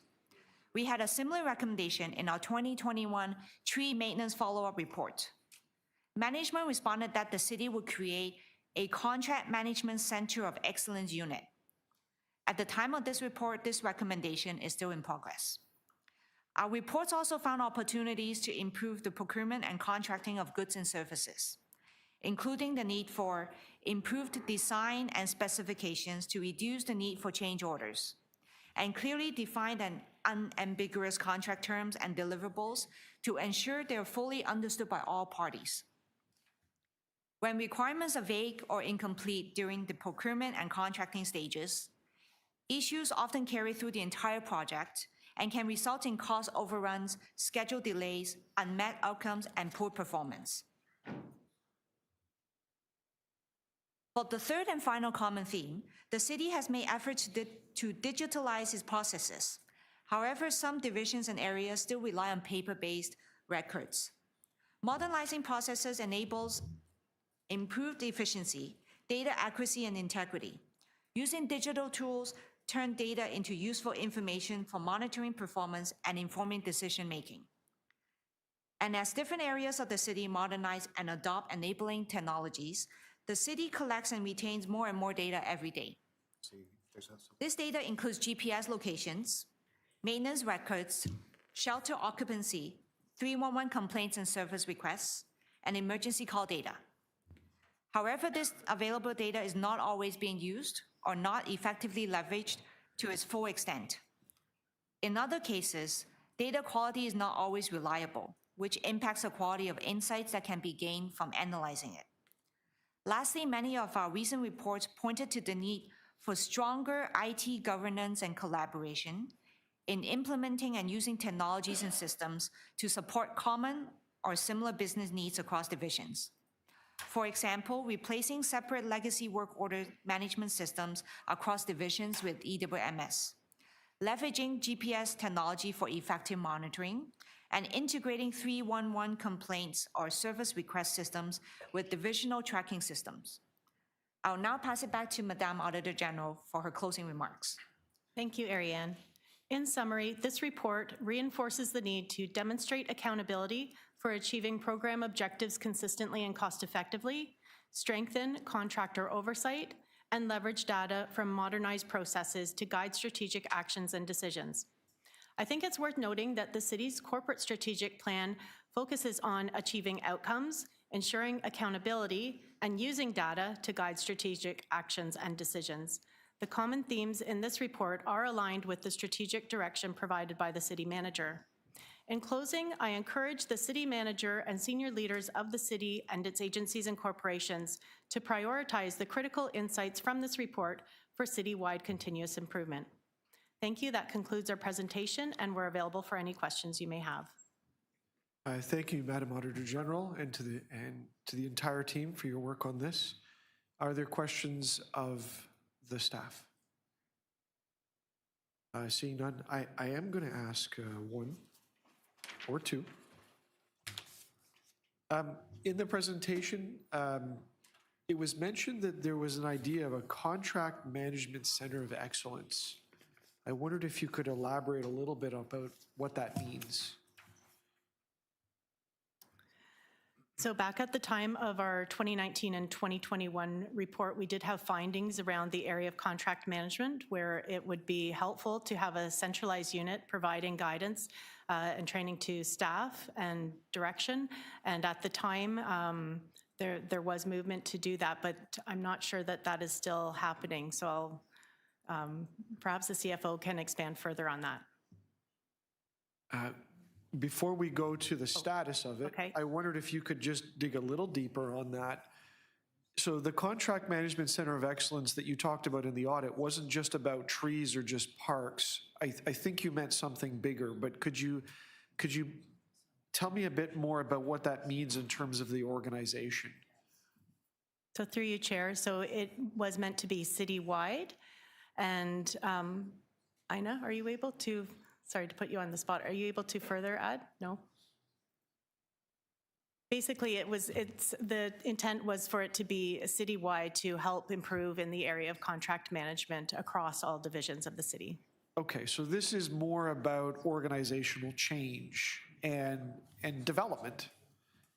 Speaker 9: We had a similar recommendation in our 2021 tree maintenance follow-up report. Management responded that the city would create a contract management center of excellence unit. At the time of this report, this recommendation is still in progress. Our reports also found opportunities to improve the procurement and contracting of goods and services, including the need for improved design and specifications to reduce the need for change orders, and clearly defined and unambiguous contract terms and deliverables to ensure they are fully understood by all parties. When requirements are vague or incomplete during the procurement and contracting stages, issues often carry through the entire project and can result in cost overruns, schedule delays, unmet outcomes, and poor performance. For the third and final common theme, the city has made efforts to digitalize its processes. However, some divisions and areas still rely on paper-based records. Modernizing processes enables improved efficiency, data accuracy, and integrity. Using digital tools turn data into useful information for monitoring performance and informing decision-making. And as different areas of the city modernize and adopt enabling technologies, the city collects and retains more and more data every day. This data includes GPS locations, maintenance records, shelter occupancy, 311 complaints and service requests, and emergency call data. However, this available data is not always being used or not effectively leveraged to its full extent. In other cases, data quality is not always reliable, which impacts the quality of insights that can be gained from analyzing it. Lastly, many of our recent reports pointed to the need for stronger IT governance and collaboration in implementing and using technologies and systems to support common or similar business needs across divisions. For example, replacing separate legacy work order management systems across divisions with EWMS, leveraging GPS technology for effective monitoring, and integrating 311 complaints or service request systems with divisional tracking systems. I'll now pass it back to Madame Auditor General for her closing remarks.
Speaker 3: Thank you, Ariane. In summary, this report reinforces the need to demonstrate accountability for achieving program objectives consistently and cost-effectively, strengthen contractor oversight, and leverage data from modernized processes to guide strategic actions and decisions. I think it's worth noting that the city's corporate strategic plan focuses on achieving outcomes, ensuring accountability, and using data to guide strategic actions and decisions. The common themes in this report are aligned with the strategic direction provided by the city manager. In closing, I encourage the city manager and senior leaders of the city and its agencies and corporations to prioritize the critical insights from this report for citywide continuous improvement. Thank you. That concludes our presentation, and we're available for any questions you may have.
Speaker 1: Thank you, Madam Auditor General, and to the entire team for your work on this. Are there questions of the staff? Seeing none, I am going to ask one or two. In the presentation, it was mentioned that there was an idea of a contract management center of excellence. I wondered if you could elaborate a little bit about what that means.
Speaker 3: So back at the time of our 2019 and 2021 report, we did have findings around the area of contract management where it would be helpful to have a centralized unit providing guidance and training to staff and direction. And at the time, there was movement to do that, but I'm not sure that that is still happening. So I'll perhaps the CFO can expand further on that.
Speaker 1: Before we go to the status of it,
Speaker 3: okay.
Speaker 1: I wondered if you could just dig a little deeper on that. So the Contract Management Center of Excellence that you talked about in the audit wasn't just about trees or just parks. I think you meant something bigger, but could you tell me a bit more about what that means in terms of the organization?
Speaker 3: So through you, Chair, so it was meant to be citywide. And Ina, are you able to, sorry to put you on the spot, are you able to further add? No? Basically, the intent was for it to be citywide to help improve in the area of contract management across all divisions of the city.
Speaker 1: Okay, so this is more about organizational change and development,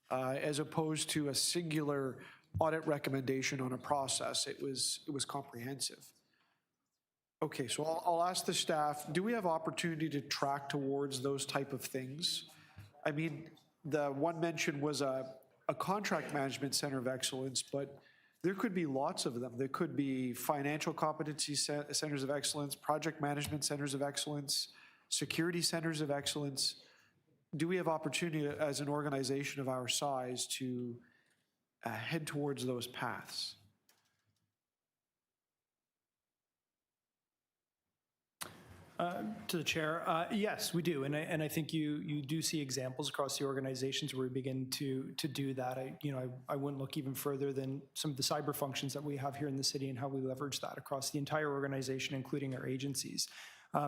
Speaker 1: as opposed to a singular audit recommendation on a process. It was comprehensive. Okay, so I'll ask the staff, do we have opportunity to track towards those type of things? I mean, the one mention was a contract management center of excellence, but there could be lots of them. There could be financial competency centers of excellence, project management centers of excellence, security centers of excellence. Do we have opportunity as an organization of our size to head towards those paths?
Speaker 5: To the chair, yes, we do, and I think you do see examples across the organizations where we begin to do that. I wouldn't look even further than some of the cyber functions that we have here in the city and how we leverage that across the entire organization, including our agencies.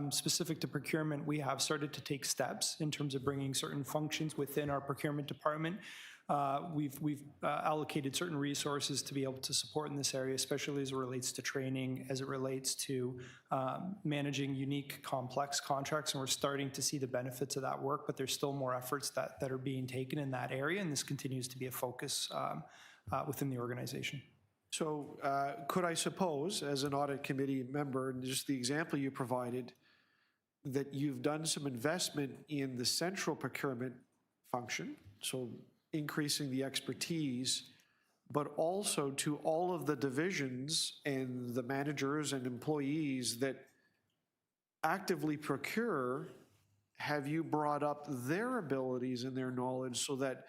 Speaker 5: Specific to procurement, we have started to take steps in terms of bringing certain functions within our procurement department. We've allocated certain resources to be able to support in this area, especially as it relates to training, as it relates to managing unique, complex contracts, and we're starting to see the benefits of that work, but there's still more efforts that are being taken in that area, and this continues to be a focus within the organization.
Speaker 1: So could I suppose, as an audit committee member, and just the example you provided, that you've done some investment in the central procurement function, so increasing the expertise, but also to all of the divisions and the managers and employees that actively procure, have you brought up their abilities and their knowledge so that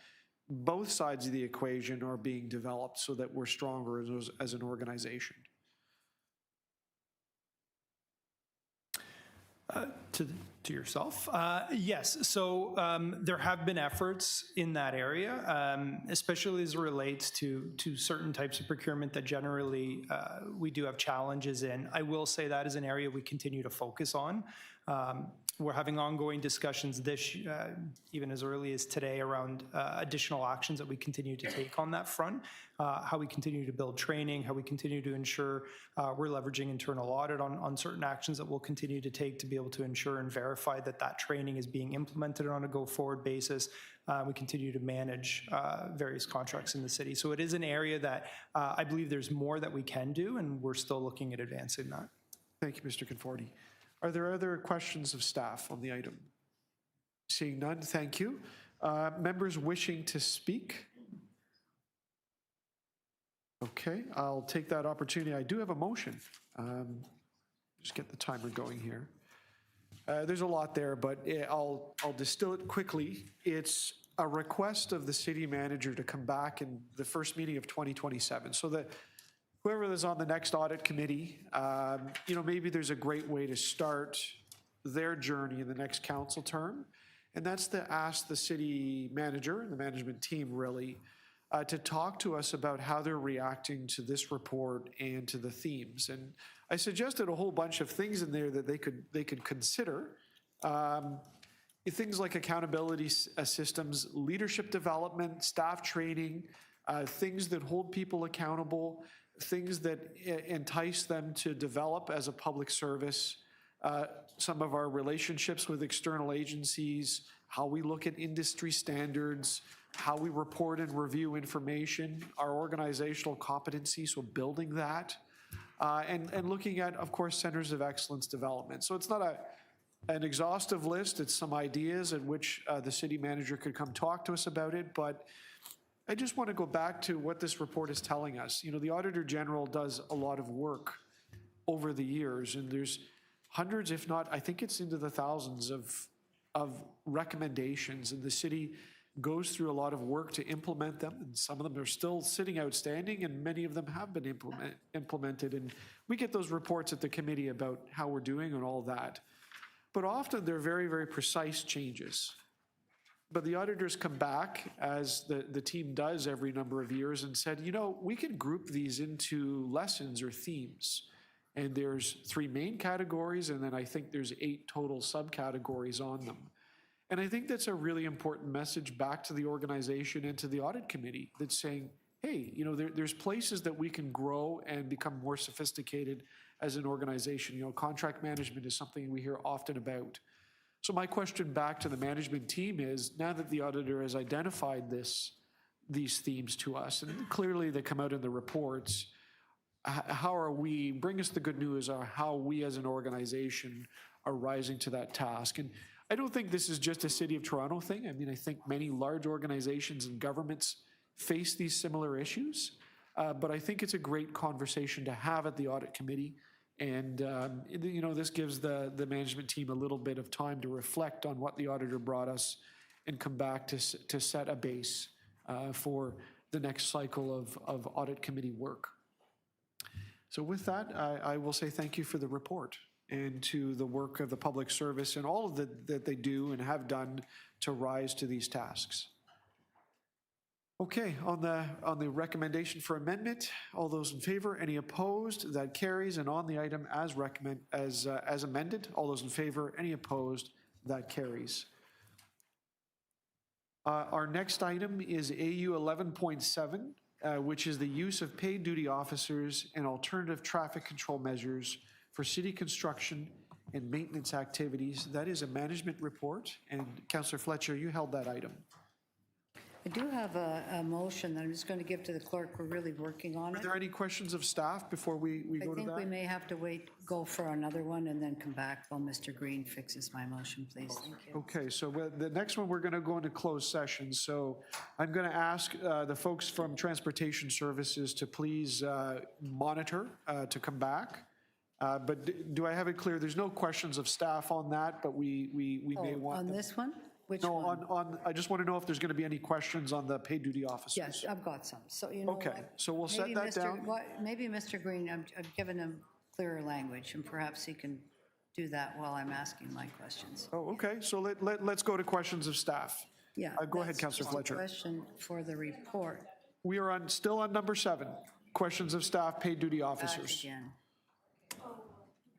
Speaker 1: both sides of the equation are being developed so that we're stronger as an organization?
Speaker 5: To yourself, yes. So there have been efforts in that area, especially as it relates to certain types of procurement that generally we do have challenges in. I will say that is an area we continue to focus on. We're having ongoing discussions even as early as today around additional actions that we continue to take on that front, how we continue to build training, how we continue to ensure we're leveraging internal audit on certain actions that we'll continue to take to be able to ensure and verify that that training is being implemented on a go-forward basis. We continue to manage various contracts in the city. So it is an area that I believe there's more that we can do, and we're still looking at advancing that.
Speaker 1: Thank you, Mr. Conforti. Are there other questions of staff on the item? Seeing none, thank you. Members wishing to speak? Okay, I'll take that opportunity. I do have a motion. Just get the timer going here. There's a lot there, but I'll distill it quickly. It's a request of the city manager to come back in the first meeting of 2027 so that whoever is on the next audit committee, maybe there's a great way to start their journey in the next council term. And that's to ask the city manager and the management team really to talk to us about how they're reacting to this report and to the themes. And I suggested a whole bunch of things in there that they could consider. Things like accountability systems, leadership development, staff training, things that hold people accountable, things that entice them to develop as a public service, some of our relationships with external agencies, how we look at industry standards, how we report and review information, our organizational competency, so building that, and looking at, of course, centers of excellence development. So it's not an exhaustive list, it's some ideas in which the city manager could come talk to us about it, but I just want to go back to what this report is telling us. The Auditor General does a lot of work over the years, and there's hundreds, if not, I think it's into the thousands of recommendations, and the city goes through a lot of work to implement them, and some of them are still sitting outstanding, and many of them have been implemented, and we get those reports at the committee about how we're doing and all that. But often they're very, very precise changes. But the auditors come back, as the team does every number of years, and said, we can group these into lessons or themes. And there's 3 main categories, and then I think there's 8 total subcategories on them. And I think that's a really important message back to the organization and to the audit committee that's saying, hey, there's places that we can grow and become more sophisticated as an organization. You know, contract management is something we hear often about. So my question back to the management team is, now that the auditor has identified these themes to us, and clearly they come out in the reports, how are we, bring us the good news, or how we as an organization are rising to that task. And I don't think this is just a City of Toronto thing. I mean, I think many large organizations and governments face these similar issues, but I think it's a great conversation to have at the Audit Committee. And, you know, this gives the management team a little bit of time to reflect on what the auditor brought us and come back to set a base for the next cycle of Audit Committee work. So with that, I will say thank you for the report and to the work of the public service and all of that they do and have done to rise to these tasks. Okay, on the recommendation for amendment, all those in favor, any opposed? That carries. And on the item as amended, all those in favor, any opposed? That carries. Our next item is AU 11.7, which is the use of paid duty officers and alternative traffic control measures for city construction and maintenance activities. That is a management report. And Councillor Fletcher, you held that item.
Speaker 8: I do have a motion that I'm just going to give to the clerk. We're really working on
Speaker 1: Are
Speaker 8: it.
Speaker 1: there any questions of staff before we
Speaker 8: I
Speaker 1: go to
Speaker 8: think we
Speaker 1: that?
Speaker 8: may have to go for another one and then come back while Mr. Green fixes my motion, please. Thank you.
Speaker 1: Okay, so the next one, we're going to go into closed session. So I'm going to ask the folks from Transportation Services to please monitor to come back. But do I have it clear? There's no questions of staff on that, but we may
Speaker 8: Oh,
Speaker 1: want.
Speaker 8: on this one? Which
Speaker 1: No,
Speaker 8: one?
Speaker 1: I just want to know if there's going to be any questions on the paid duty officers.
Speaker 8: Yes, I've got some. So, you know
Speaker 1: Okay,
Speaker 8: what?
Speaker 1: so we'll set
Speaker 8: Maybe
Speaker 1: that
Speaker 8: Mr.
Speaker 1: down.
Speaker 8: Maybe Mr. Green, I've given him clearer language, and perhaps he can do that while I'm asking my questions.
Speaker 1: Oh, okay, so let's go to questions of staff.
Speaker 8: Yeah.
Speaker 1: Go ahead,
Speaker 8: that's
Speaker 1: Councillor
Speaker 8: just a
Speaker 1: Fletcher.
Speaker 8: Question for the report.
Speaker 1: We are still on number 7, questions of staff, paid duty
Speaker 8: Back
Speaker 1: officers.
Speaker 8: again.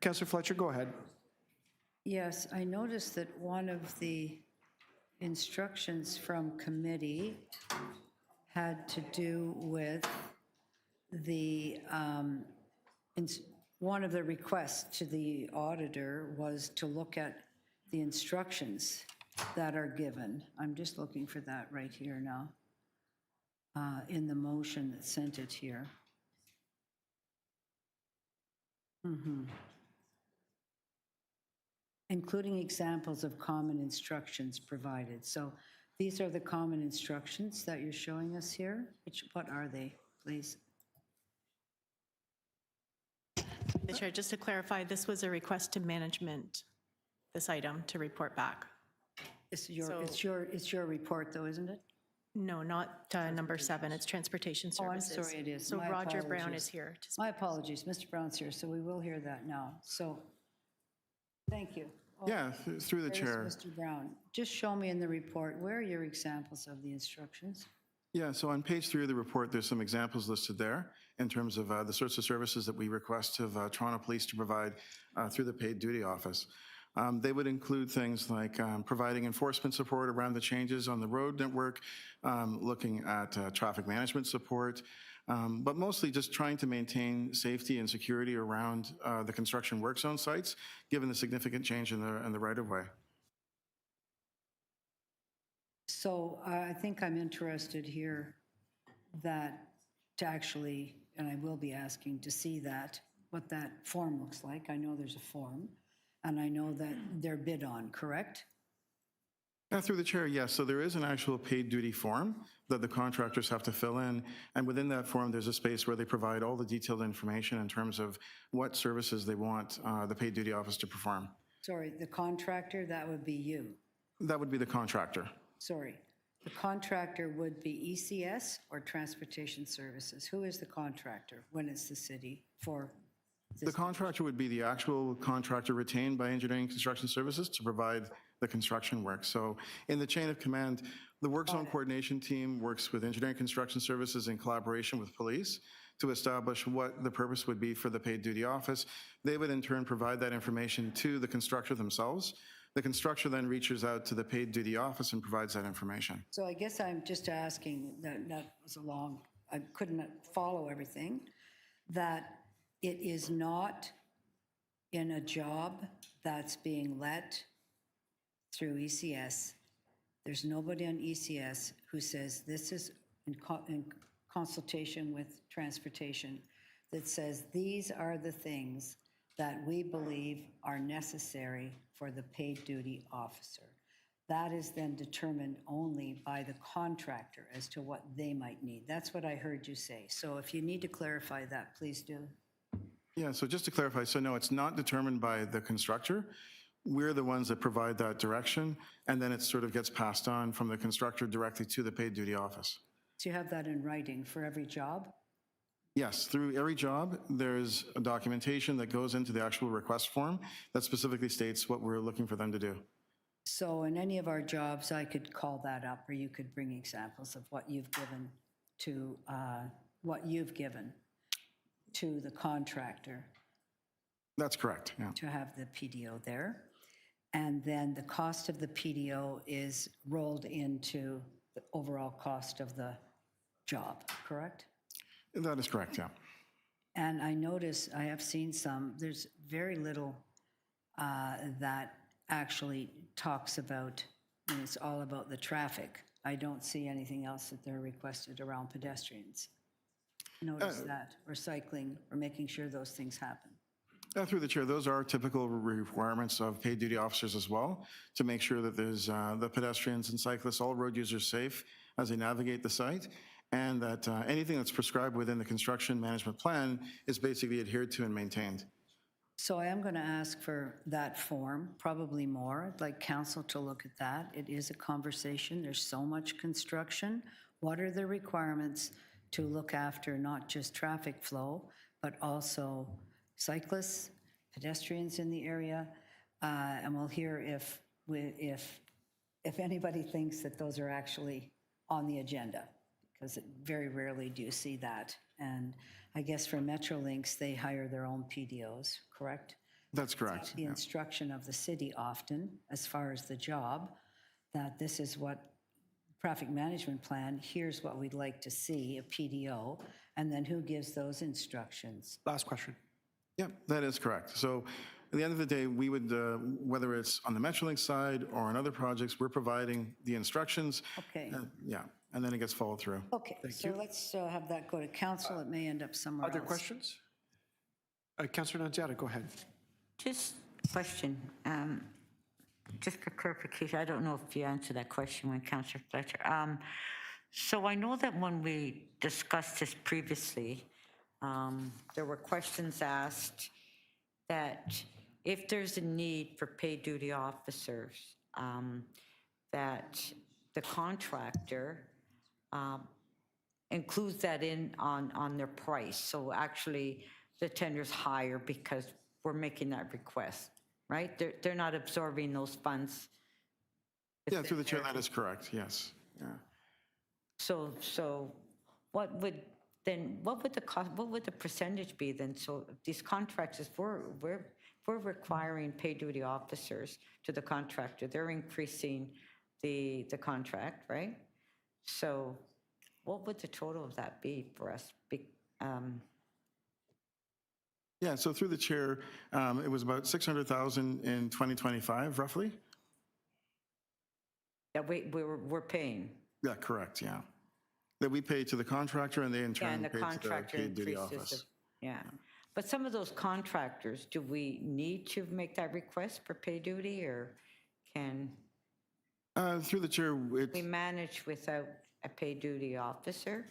Speaker 1: Councillor Fletcher, go ahead.
Speaker 8: Yes, I noticed that one of the instructions from committee had to do with one of the requests to the auditor was to look at the instructions that are given. I'm just looking for that right here now, in the motion that sent it here. Including examples of common instructions provided. So these are the common instructions that you're showing us here. What are they, please?
Speaker 3: The Chair, just to clarify, this was a request to management, this item, to report back.
Speaker 8: It's your report though, isn't it?
Speaker 3: No, not number 7, it's Transportation
Speaker 8: Oh, I'm
Speaker 3: Services.
Speaker 8: sorry, it is.
Speaker 3: So
Speaker 8: My
Speaker 3: Roger Brown
Speaker 8: apologies.
Speaker 3: is here to speak.
Speaker 8: My apologies, Mr. Brown's here, so we will hear that now. So, thank you.
Speaker 10: Yeah, through the
Speaker 8: There's
Speaker 10: chair.
Speaker 8: Mr. Brown, just show me in the report, where are your examples of the instructions?
Speaker 10: Yeah, so on page 3 of the report, there's some examples listed there in terms of the sorts of services that we request of Toronto Police to provide through the paid duty office. They would include things like providing enforcement support around the changes on the road network, looking at traffic management support, but mostly just trying to maintain safety and security around the construction work zone sites, given the significant change in the right-of-way.
Speaker 8: So I think I'm interested here that to actually, and I will be asking to see what that form looks like. I know there's a form, and I know that they're bid on, correct?
Speaker 10: Through the chair, yes. So there is an actual paid duty form that the contractors have to fill in. And within that form, there's a space where they provide all the detailed information in terms of what services they want the paid duty office to perform.
Speaker 8: Sorry, the contractor, that would be you.
Speaker 10: That would be the contractor.
Speaker 8: Sorry, the contractor would be ECS or Transportation Services? Who is the contractor when it's the city for this?
Speaker 10: The contractor would be the actual contractor retained by Engineering Construction Services to provide the construction work. So in the chain of command, the work zone coordination team works with Engineering Construction Services in collaboration with police to establish what the purpose would be for the paid duty office. They would in turn provide that information to the constructor themselves. The constructor then reaches out to the paid duty office and provides that information.
Speaker 8: So I guess I'm just asking, that was a long, I couldn't follow everything, that it is not in a job that's being let through ECS, there's nobody on ECS who says this is in consultation with transportation, that says these are the things that we believe are necessary for the paid duty officer. That is then determined only by the contractor as to what they might need. That's what I heard you say. So if you need to clarify that, please do.
Speaker 10: Yeah, so just to clarify, so no, it's not determined by the constructor. We're the ones that provide that direction, and then it sort of gets passed on from the constructor directly to the paid duty office.
Speaker 8: So you have that in writing for every job?
Speaker 10: Yes, through every job, there's a documentation that goes into the actual request form that specifically states what we're looking for them to do.
Speaker 8: So in any of our jobs, I could call that up, or you could bring examples of what you've given to the contractor
Speaker 10: That's correct, yeah.
Speaker 8: to have the PDO there. And then the cost of the PDO is rolled into the overall cost of the job, correct?
Speaker 10: That is correct, yeah.
Speaker 8: And I notice, I have seen some, there's very little that actually talks about, and it's all about the traffic. I don't see anything else that they're requested around pedestrians. Notice that, or cycling, or making sure those things happen.
Speaker 10: Through the chair, those are typical requirements of paid duty officers as well, to make sure that there's the pedestrians and cyclists, all road users safe as they navigate the site, and that anything that's prescribed within the construction management plan is basically adhered to and maintained.
Speaker 8: So I am going to ask for that form, probably more. I'd like council to look at that. It is a conversation. There's so much construction. What are the requirements to look after not just traffic flow, but also cyclists, pedestrians in the area? And we'll hear if anybody thinks that those are actually on the agenda, because very rarely do you see that. And I guess for Metrolinx, they hire their own PDOs, correct?
Speaker 10: That's correct.
Speaker 8: The instruction of the city often, as far as the job, that this is what traffic management plan, here's what we'd like to see, a PDO, and then who gives those instructions?
Speaker 1: Last question.
Speaker 10: Yep, that is correct. So at the end of the day, we would, whether it's on the Metrolinx side or on other projects, we're providing the instructions.
Speaker 8: Okay.
Speaker 10: Yeah, and then it gets followed through.
Speaker 8: Okay, so let's have that go to council. It may end up somewhere else.
Speaker 1: Other questions? Councillor Nunziata, go ahead.
Speaker 4: Just a question, just for clarification, I don't know if you answered that question when Councillor Fletcher. So I know that when we discussed this previously, there were questions asked that if there's a need for paid duty officers, that the contractor includes that in on their price. So actually, the tender's higher because we're making that request, right? They're not absorbing those funds.
Speaker 10: Yeah, through the chair, that is correct, yes. Yeah.
Speaker 4: So what would the cost, what would the percentage be then? So these contracts, if we're requiring paid duty officers to the contractor, they're increasing the contract, right? So what would the total of that be for us?
Speaker 10: Yeah, so through the chair, it was about 600,000 in 2025, roughly.
Speaker 4: That we're paying.
Speaker 10: Yeah, correct, yeah. That we pay to the contractor and they in turn
Speaker 4: And the
Speaker 10: pay to the
Speaker 4: contractor
Speaker 10: paid duty
Speaker 4: increases.
Speaker 10: office.
Speaker 4: Yeah. But some of those contractors, do we need to make that request for pay duty, or can
Speaker 10: Through the chair,
Speaker 4: we manage without a pay duty officer?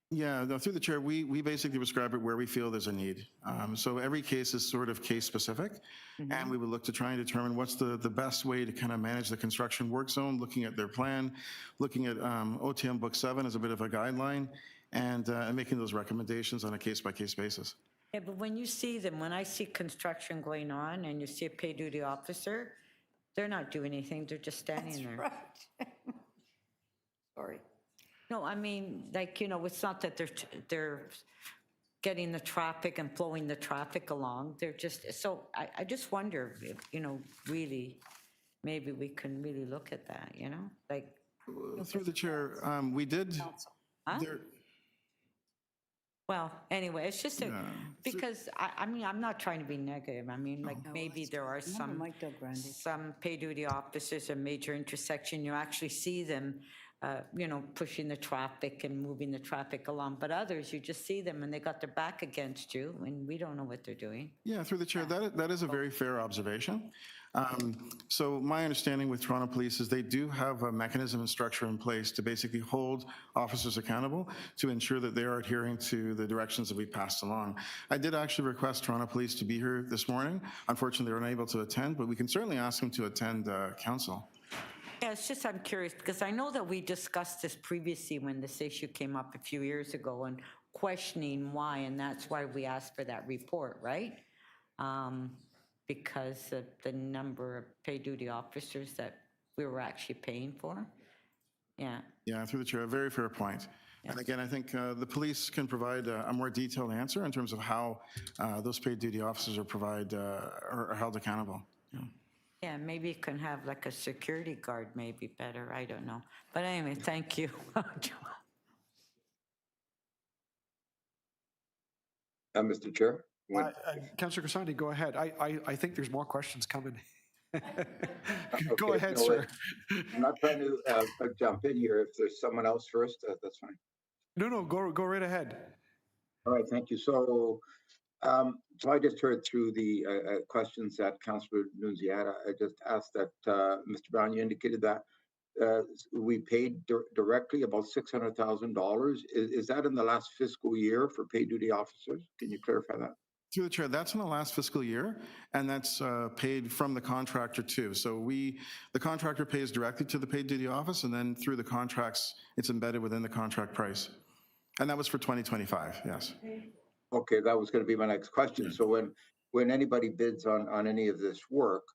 Speaker 10: yeah, no, through the chair, we basically prescribe it where we feel there's a need. So every case is sort of case specific, and we would look to try and determine what's the best way to kind of manage the construction work zone, looking at their plan, looking at OTM Book 7 as a bit of a guideline, and making those recommendations on a case-by-case basis.
Speaker 4: Yeah, but when you see them, when I see construction going on and you see a pay duty officer, they're not doing anything, they're just standing there.
Speaker 8: Right. Sorry.
Speaker 4: No, I mean, like, it's not that they're getting the traffic and flowing the traffic along. They're just, so I just wonder if, really, maybe we can really look at that, like.
Speaker 10: Through the chair, we did.
Speaker 4: Huh? Well, anyway, it's just because, I mean, I'm not trying to be negative. I mean, like, maybe there are
Speaker 8: Mike Del Grande.
Speaker 4: some pay duty officers at major intersection, you actually see them, pushing the traffic and moving the traffic along. But others, you just see them and they got their back against you and we don't know what they're doing.
Speaker 10: Yeah, through the chair, that is a very fair observation. So my understanding with Toronto Police is they do have a mechanism and structure in place to basically hold officers accountable to ensure that they are adhering to the directions that we passed along. I did actually request Toronto Police to be here this morning. Unfortunately, they were unable to attend, but we can certainly ask them to attend council.
Speaker 4: Yeah, it's just I'm curious because I know that we discussed this previously when this issue came up a few years ago and questioning why, and that's why we asked for that report, right? Because of the number of pay duty officers that we were actually paying for. Yeah.
Speaker 10: Yeah, through the chair, a very fair point. And again, I think the police can provide a more detailed answer in terms of how those paid duty officers are held accountable. Yeah.
Speaker 4: Yeah, maybe you can have like a security guard, maybe better. I don't know. But anyway, thank you.
Speaker 2: Mr. Chair?
Speaker 1: Councillor Crisandi, go ahead. I think there's more questions coming. Go
Speaker 2: Okay,
Speaker 1: ahead,
Speaker 2: no,
Speaker 1: sir.
Speaker 2: I'm not trying to jump in here. If there's someone else first, that's fine.
Speaker 1: No, go right ahead.
Speaker 2: All right, thank you. So I just heard through the questions that Councillor Nunziata, I just asked that Mr. Brown, you indicated that we paid directly about $600,000. Is that in the last fiscal year for paid duty officers? Can you clarify that?
Speaker 10: Through the chair, that's in the last fiscal year, and that's paid from the contractor too. So the contractor pays directly to the paid duty office, and then through the contracts, it's embedded within the contract price. And that was for 2025, yes.
Speaker 2: Okay, that was going to be my next question. So when anybody bids on any of this work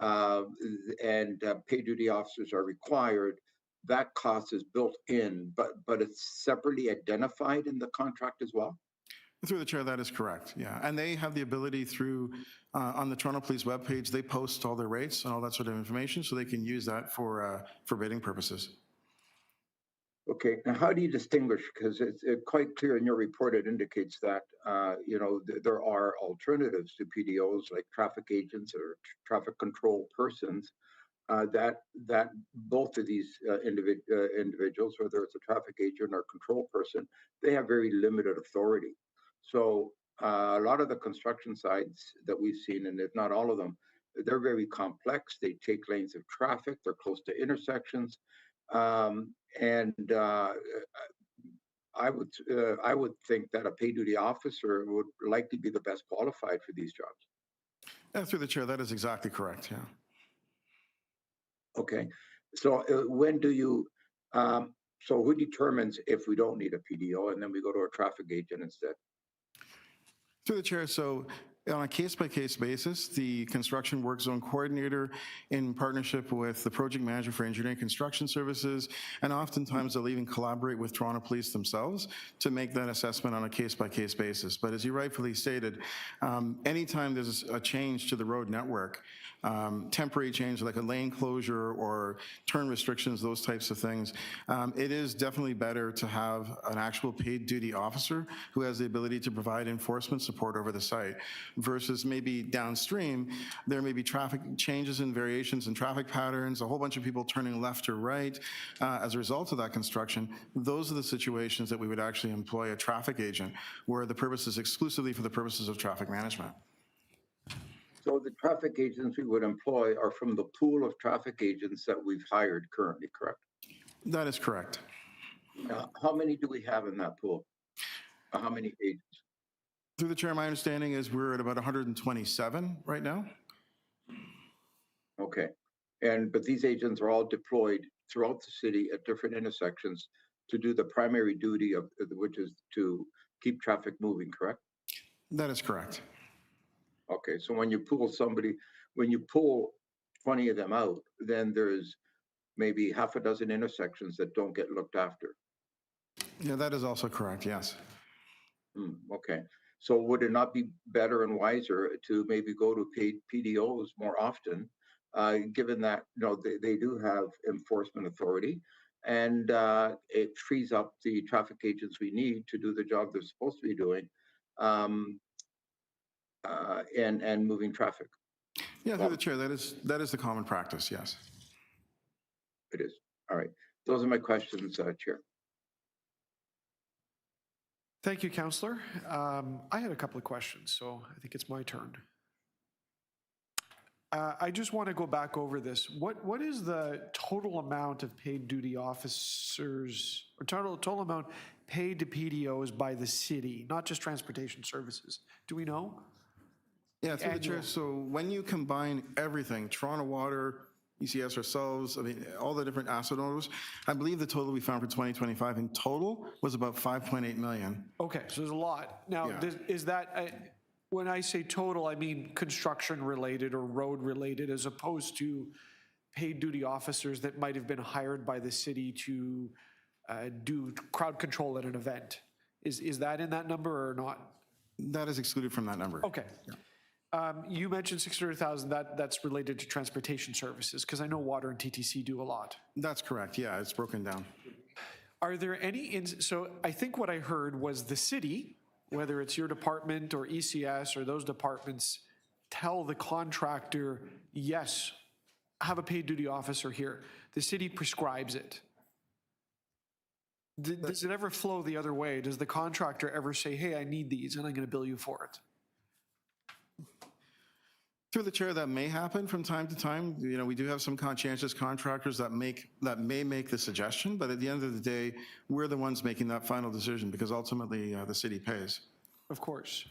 Speaker 2: and paid duty officers are required, that cost is built in, but it's separately identified in the contract as well?
Speaker 10: Through the chair, that is correct, yeah. And they have the ability through, on the Toronto Police webpage, they post all their rates and all that sort of information, so they can use that for bidding purposes.
Speaker 2: Okay, now how do you distinguish? Because it's quite clear in your report, it indicates that, there are alternatives to PDOs like traffic agents or traffic control persons, that both of these individuals, whether it's a traffic agent or control person, they have very limited authority. So a lot of the construction sites that we've seen, and if not all of them, they're very complex. They take lanes of traffic. They're close to intersections. I would think that a paid duty officer would likely be the best qualified for these jobs.
Speaker 10: Yeah, through the chair, that is exactly correct, yeah.
Speaker 2: Okay, so when do you, so who determines if we don't need a PDO and then we go to a traffic agent instead?
Speaker 10: Through the chair, so on a case-by-case basis, the construction work zone coordinator in partnership with the project manager for engineering construction services, and oftentimes they'll even collaborate with Toronto Police themselves to make that assessment on a case-by-case basis. But as you rightfully stated, anytime there's a change to the road network, temporary change like a lane closure or turn restrictions, those types of things, it is definitely better to have an actual paid duty officer who has the ability to provide enforcement support over the site, versus maybe downstream, there may be traffic changes and variations in traffic patterns, a whole bunch of people turning left or right as a result of that construction. Those are the situations that we would actually employ a traffic agent, where the purpose is exclusively for the purposes of traffic management.
Speaker 2: So the traffic agents we would employ are from the pool of traffic agents that we've hired currently, correct?
Speaker 10: That is correct.
Speaker 2: How many do we have in that pool? How many agents?
Speaker 10: Through the chair, my understanding is we're at about 127 right now.
Speaker 2: Okay, but these agents are all deployed throughout the city at different intersections to do the primary duty of which is to keep traffic moving, correct?
Speaker 10: That is correct.
Speaker 2: Okay, so when you pull 20 of them out, then there's maybe half a dozen intersections that don't get looked after.
Speaker 10: Yeah, that is also correct, yes.
Speaker 2: Okay, so would it not be better and wiser to maybe go to paid PDOs more often, given that they do have enforcement authority, and it frees up the traffic agents we need to do the job they're supposed to be doing, and moving traffic.
Speaker 10: Yeah, through the chair, that is the common practice, yes.
Speaker 2: It is. All right. Those are my questions, Chair.
Speaker 1: Thank you, Councillor. I had a couple of questions, so I think it's my turn. I just want to go back over this. What is the total amount of paid duty officers, or total amount paid to PDOs by the city, not just transportation services? Do we know?
Speaker 10: Yeah, through the chair.
Speaker 1: Annual.
Speaker 10: So when you combine everything, Toronto Water, ECS ourselves, I mean, all the different asset owners, I believe the total we found for 2025 in total was about 5.8 million.
Speaker 1: Okay, so there's a lot. Now,
Speaker 10: Yeah.
Speaker 1: is that, when I say total, I mean construction related or road related, as opposed to paid duty officers that might have been hired by the city to do crowd control at an event. Is that in that number or not?
Speaker 10: That is excluded from that number.
Speaker 1: Okay. You mentioned 600,000, that's related to transportation services, because I know water and TTC do a lot.
Speaker 10: That's correct, yeah, it's broken down.
Speaker 1: Are there any, so I think what I heard was the city, whether it's your department or ECS or those departments, tell the contractor, yes, have a paid duty officer here. The city prescribes it. Does it ever flow the other way? Does the contractor ever say, hey, I need these and I'm going to bill you for it?
Speaker 10: Through the chair, that may happen from time to time. You know, we do have some conscientious contractors that may make the suggestion, but at the end of the day, we're the ones making that final decision because ultimately the city pays.
Speaker 1: Of course.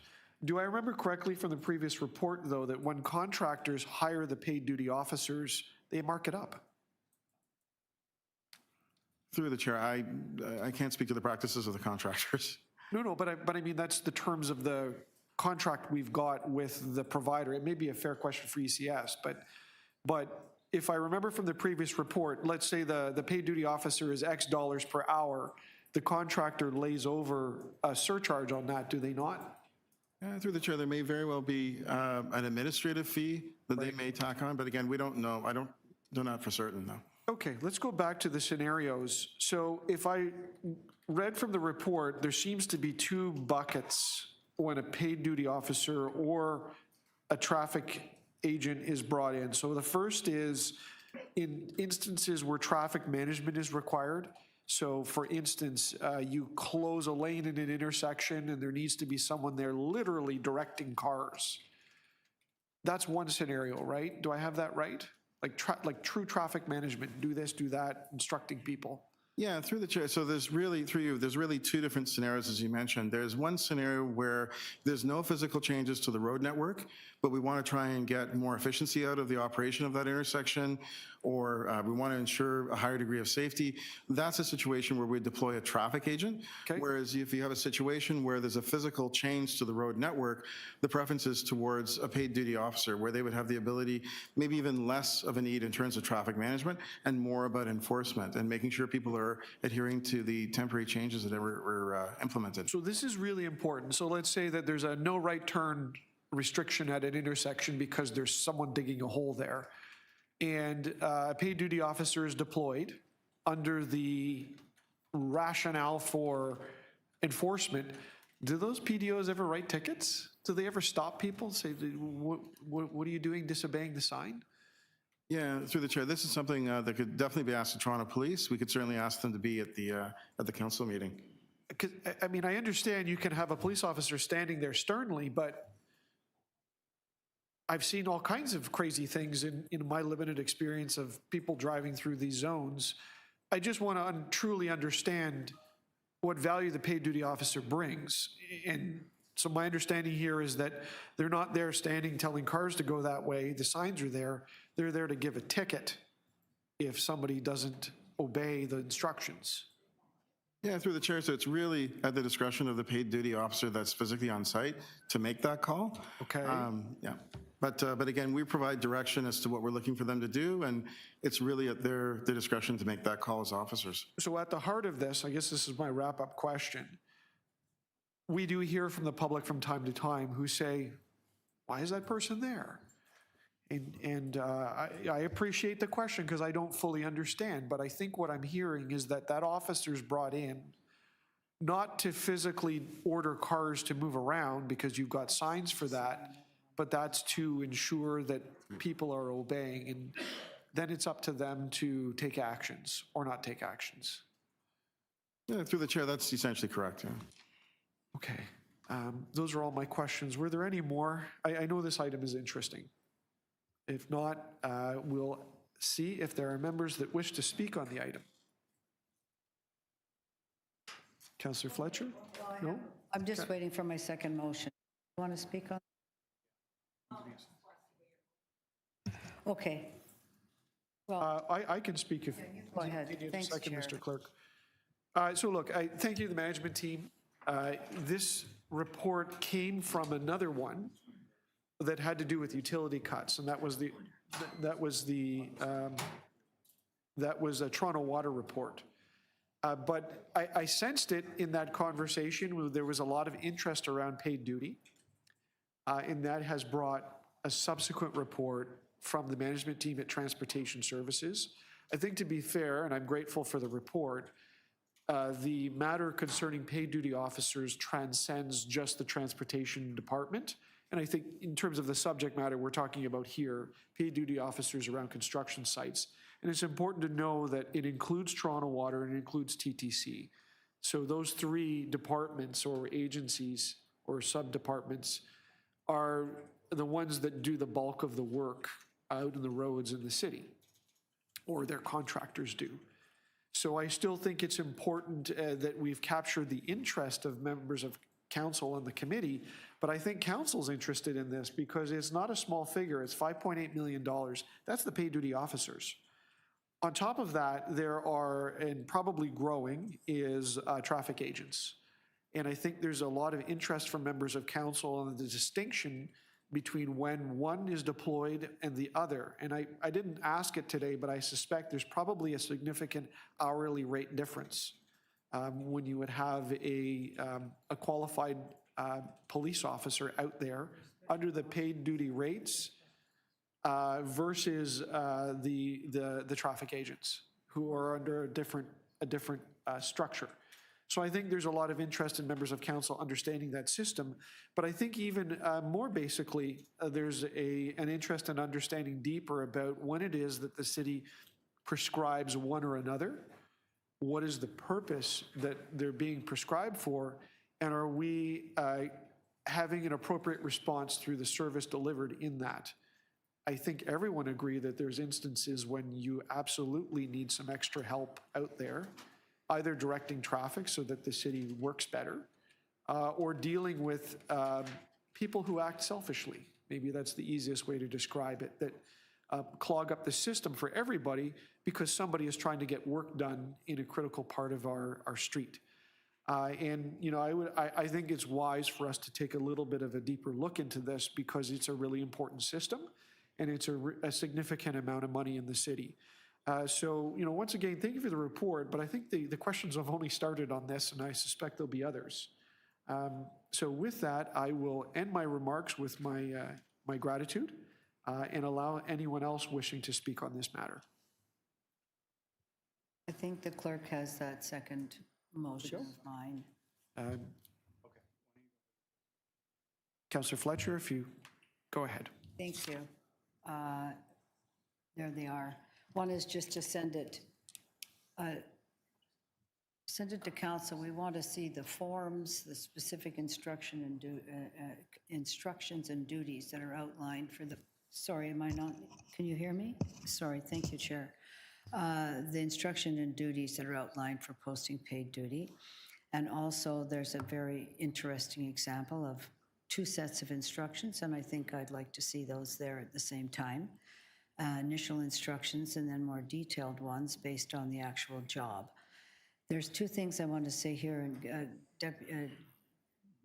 Speaker 1: Do I remember correctly from the previous report, though, that when contractors hire the paid duty officers, they mark it up?
Speaker 10: Through the chair, I can't speak to the practices of the contractors.
Speaker 1: No, but I mean, that's the terms of the contract we've got with the provider. It may be a fair question for ECS, but if I remember from the previous report, let's say the paid duty officer is X dollars per hour, the contractor lays over a surcharge on that, do they not?
Speaker 10: Through the chair, there may very well be an administrative fee that they may tack on, but again, we don't know. I don't know that for certain, though.
Speaker 1: Okay, let's go back to the scenarios. So if I read from the report, there seems to be two buckets when a paid duty officer or a traffic agent is brought in. So the first is in instances where traffic management is required. So for instance, you close a lane in an intersection and there needs to be someone there literally directing cars. That's one scenario, right? Do I have that right? Like true traffic management, do this, do that, instructing people.
Speaker 10: Yeah, through the chair. So there's really, there's really two different scenarios, as you mentioned. There's one scenario where there's no physical changes to the road network, but we want to try and get more efficiency out of the operation of that intersection, or we want to ensure a higher degree of safety. That's a situation where we deploy a traffic agent.
Speaker 1: Okay.
Speaker 10: Whereas if you have a situation where there's a physical change to the road network, the preference is towards a paid duty officer, where they would have the ability, maybe even less of a need in terms of traffic management and more about enforcement and making sure people are adhering to the temporary changes that were implemented.
Speaker 1: So this is really important. So let's say that there's a no right turn restriction at an intersection because there's someone digging a hole there. And a paid duty officer is deployed under the rationale for enforcement. Do those PDOs ever write tickets? Do they ever stop people, say, what are you doing disobeying the sign?
Speaker 10: Yeah, through the chair, this is something that could definitely be asked to Toronto Police. We could certainly ask them to be at the council meeting.
Speaker 1: Because, I mean, I understand you can have a police officer standing there sternly, but I've seen all kinds of crazy things in my limited experience of people driving through these zones. I just want to truly understand what value the paid duty officer brings. And so my understanding here is that they're not there standing telling cars to go that way. The signs are there. They're there to give a ticket if somebody doesn't obey the instructions.
Speaker 10: Yeah, through the chair, so it's really at the discretion of the paid duty officer that's physically on site to make that call.
Speaker 1: Okay.
Speaker 10: Yeah, but again, we provide direction as to what we're looking for them to do, and it's really at their discretion to make that call as officers.
Speaker 1: So at the heart of this, I guess this is my wrap-up question. We do hear from the public from time to time who say, why is that person there? And I appreciate the question because I don't fully understand, but I think what I'm hearing is that that officer's brought in not to physically order cars to move around because you've got signs for that, but that's to ensure that people are obeying, and then it's up to them to take actions or not take actions.
Speaker 10: Yeah, through the chair, that's essentially correct, yeah.
Speaker 1: Okay, those are all my questions. Were there any more? I know this item is interesting. If not, we'll see if there are members that wish to speak on the item. Councillor Fletcher? No?
Speaker 8: I'm just waiting for my second motion. You want to speak on? Okay. Well,
Speaker 1: I can speak if.
Speaker 8: go ahead.
Speaker 1: you need a
Speaker 8: Thanks,
Speaker 1: second,
Speaker 8: Chair.
Speaker 1: Mr. Clerk. So look, I thank you to the management team. This report came from another one that had to do with utility cuts, and that was a Toronto Water report. But I sensed it in that conversation. There was a lot of interest around paid duty, and that has brought a subsequent report from the management team at Transportation Services. I think, to be fair, and I'm grateful for the report, the matter concerning paid duty officers transcends just the transportation department. And I think in terms of the subject matter we're talking about here, paid duty officers around construction sites. And it's important to know that it includes Toronto Water and it includes TTC. So those three departments or agencies or sub-departments are the ones that do the bulk of the work out in the roads in the city, or their contractors do. So I still think it's important that we've captured the interest of members of council and the committee, but I think council's interested in this because it's not a small figure. It's $5.8 million. That's the paid duty officers. On top of that, there are, and probably growing, is traffic agents. And I think there's a lot of interest from members of council on the distinction between when one is deployed and the other. And I didn't ask it today, but I suspect there's probably a significant hourly rate difference when you would have a qualified police officer out there under the paid duty rates versus the traffic agents who are under a different structure. So I think there's a lot of interest in members of council understanding that system, but I think even more basically, there's an interest in understanding deeper about when it is that the city prescribes one or another. What is the purpose that they're being prescribed for? And are we having an appropriate response through the service delivered in that? I think everyone agree that there's instances when you absolutely need some extra help out there, either directing traffic so that the city works better, or dealing with people who act selfishly. Maybe that's the easiest way to describe it, that clog up the system for everybody because somebody is trying to get work done in a critical part of our street. And you know, I think it's wise for us to take a little bit of a deeper look into this because it's a really important system and it's a significant amount of money in the city. So, you know, once again, thank you for the report, but I think the questions have only started on this, and I suspect there'll be others. So with that, I will end my remarks with my gratitude and allow anyone else wishing to speak on this matter.
Speaker 8: I think the clerk has that second motion of mine.
Speaker 1: Okay. Councillor Fletcher, if you go ahead.
Speaker 8: Thank you. There they are. One is just to send it to council. We want to see the forms, the specific instructions and duties that are outlined for the, sorry, am I not, can you hear me? Sorry, thank you, Chair. The instruction and duties that are outlined for posting paid duty. And also there's a very interesting example of 2 sets of instructions, and I think I'd like to see those there at the same time. Initial instructions and then more detailed ones based on the actual job. There's 2 things I want to say here, and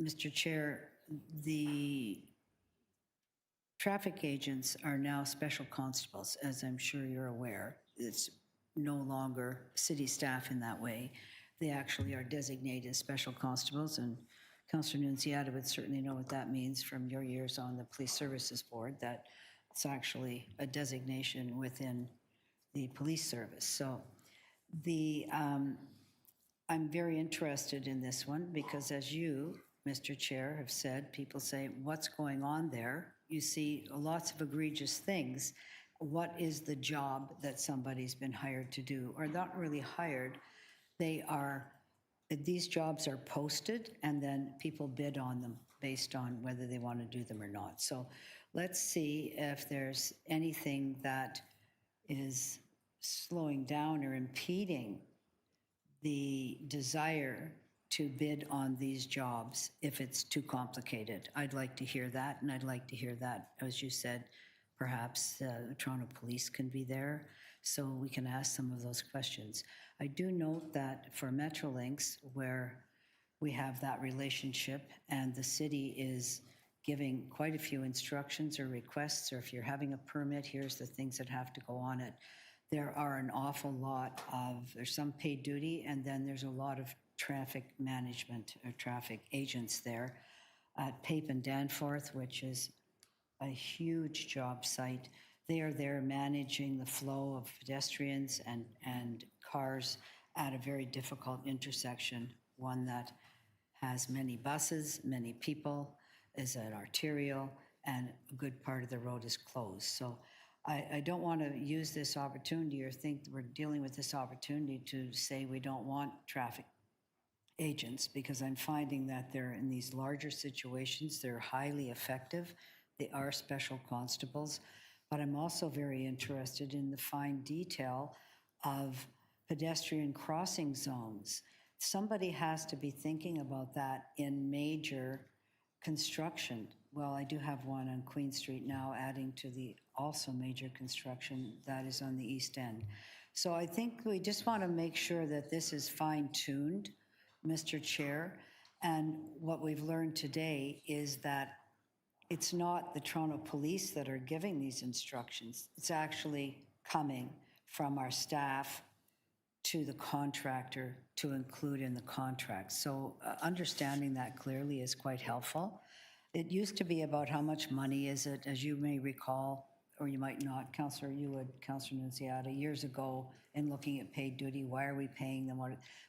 Speaker 8: Mr. Chair, the traffic agents are now special constables, as I'm sure you're aware. It's no longer city staff in that way. They actually are designated special constables, and Councillor Nunziata would certainly know what that means from your years on the Police Services Board, that It's actually a designation within the police service. So I'm very interested in this one because as you, Mr. Chair, have said, people say, what's going on there? You see lots of egregious things. What is the job that somebody's been hired to do? Or not really hired, these jobs are posted and then people bid on them based on whether they want to do them or not. So let's see if there's anything that is slowing down or impeding the desire to bid on these jobs if it's too complicated. I'd like to hear that, and I'd like to hear that, as you said, perhaps the Toronto Police can be there so we can ask some of those questions. I do note that for Metrolinx, where we have that relationship and the city is giving quite a few instructions or requests, or if you're having a permit, here's the things that have to go on it. There are an awful lot there's some paid duty, and then there's a lot of traffic management or traffic agents there. At Pape and Danforth, which is a huge job site, they are there managing the flow of pedestrians and cars at a very difficult intersection, one that has many buses, many people, is an arterial, and a good part of the road is closed. So I don't want to use this opportunity or think we're dealing with this opportunity to say we don't want traffic agents, because I'm finding that they're in these larger situations, they're highly effective. They are special constables, but I'm also very interested in the fine detail of pedestrian crossing zones. Somebody has to be thinking about that in major construction. Well, I do have one on Queen Street now, adding to the also major construction that is on the East End. So I think we just want to make sure that this is fine-tuned, Mr. Chair. And what we've learned today is that it's not the Toronto Police that are giving these instructions. It's actually coming from our staff to the contractor to include in the contract. So understanding that clearly is quite helpful. It used to be about how much money is it, as you may recall, or you might not, Councillor, you would, Councillor Nunziata, years ago in looking at paid duty, why are we paying them?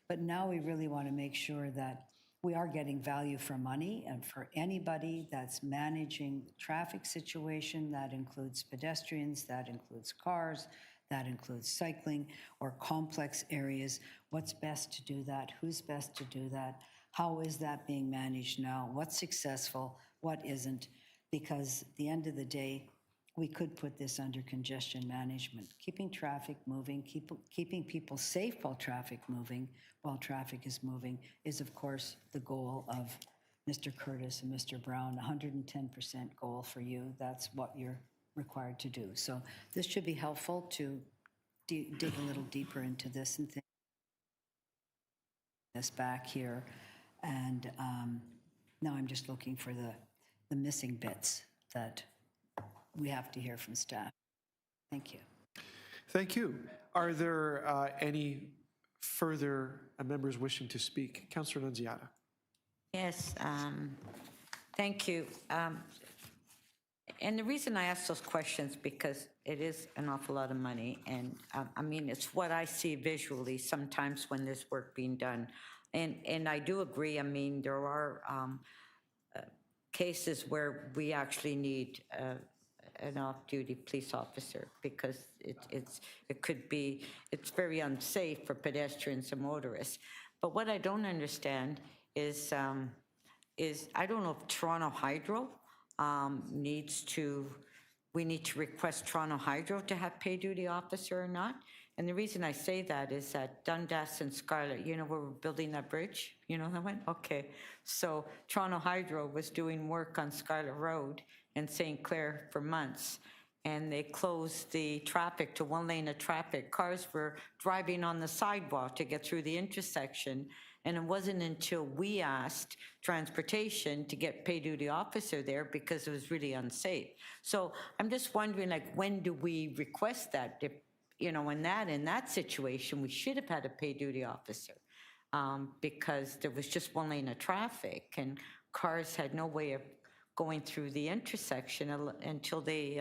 Speaker 8: But now we really want to make sure that we are getting value for money, and for anybody that's managing the traffic situation, that includes pedestrians, that includes cars, that includes cycling or complex areas. What's best to do that? Who's best to do that? How is that being managed now? What's successful? What isn't? Because at the end of the day, we could put this under congestion management. Keeping traffic moving, keeping people safe while traffic is moving is, of course, the goal of Mr. Curtis and Mr. Brown. 110% goal for you. That's what you're required to do. So this should be helpful to dig a little deeper into this and think this back here. And now I'm just looking for the missing bits that we have to hear from staff. Thank you.
Speaker 1: Thank you. Are there any further members wishing to speak? Councillor Nunziata.
Speaker 4: Yes, thank you. And the reason I ask those questions, because it is an awful lot of money. And I mean, it's what I see visually sometimes when there's work being done. And I do agree, I mean, there are cases where we actually need an off-duty police officer, because it's very unsafe for pedestrians and motorists. But what I don't understand is I don't know if Toronto Hydro we need to request Toronto Hydro to have pay duty officer or not. And the reason I say that is that Dundas and Scarlett, you know where we're building that bridge? You know that one? Okay. So Toronto Hydro was doing work on Scarlett Road in St. Clair for months, and they closed the traffic to one lane of traffic. Cars were driving on the sidewalk to get through the intersection, and it wasn't until we asked transportation to get pay duty officer there because it was really unsafe. So I'm just wondering, like, when do we request that? If, you know, in that situation, we should have had a pay duty officer because there was just one lane of traffic and cars had no way of going through the intersection until they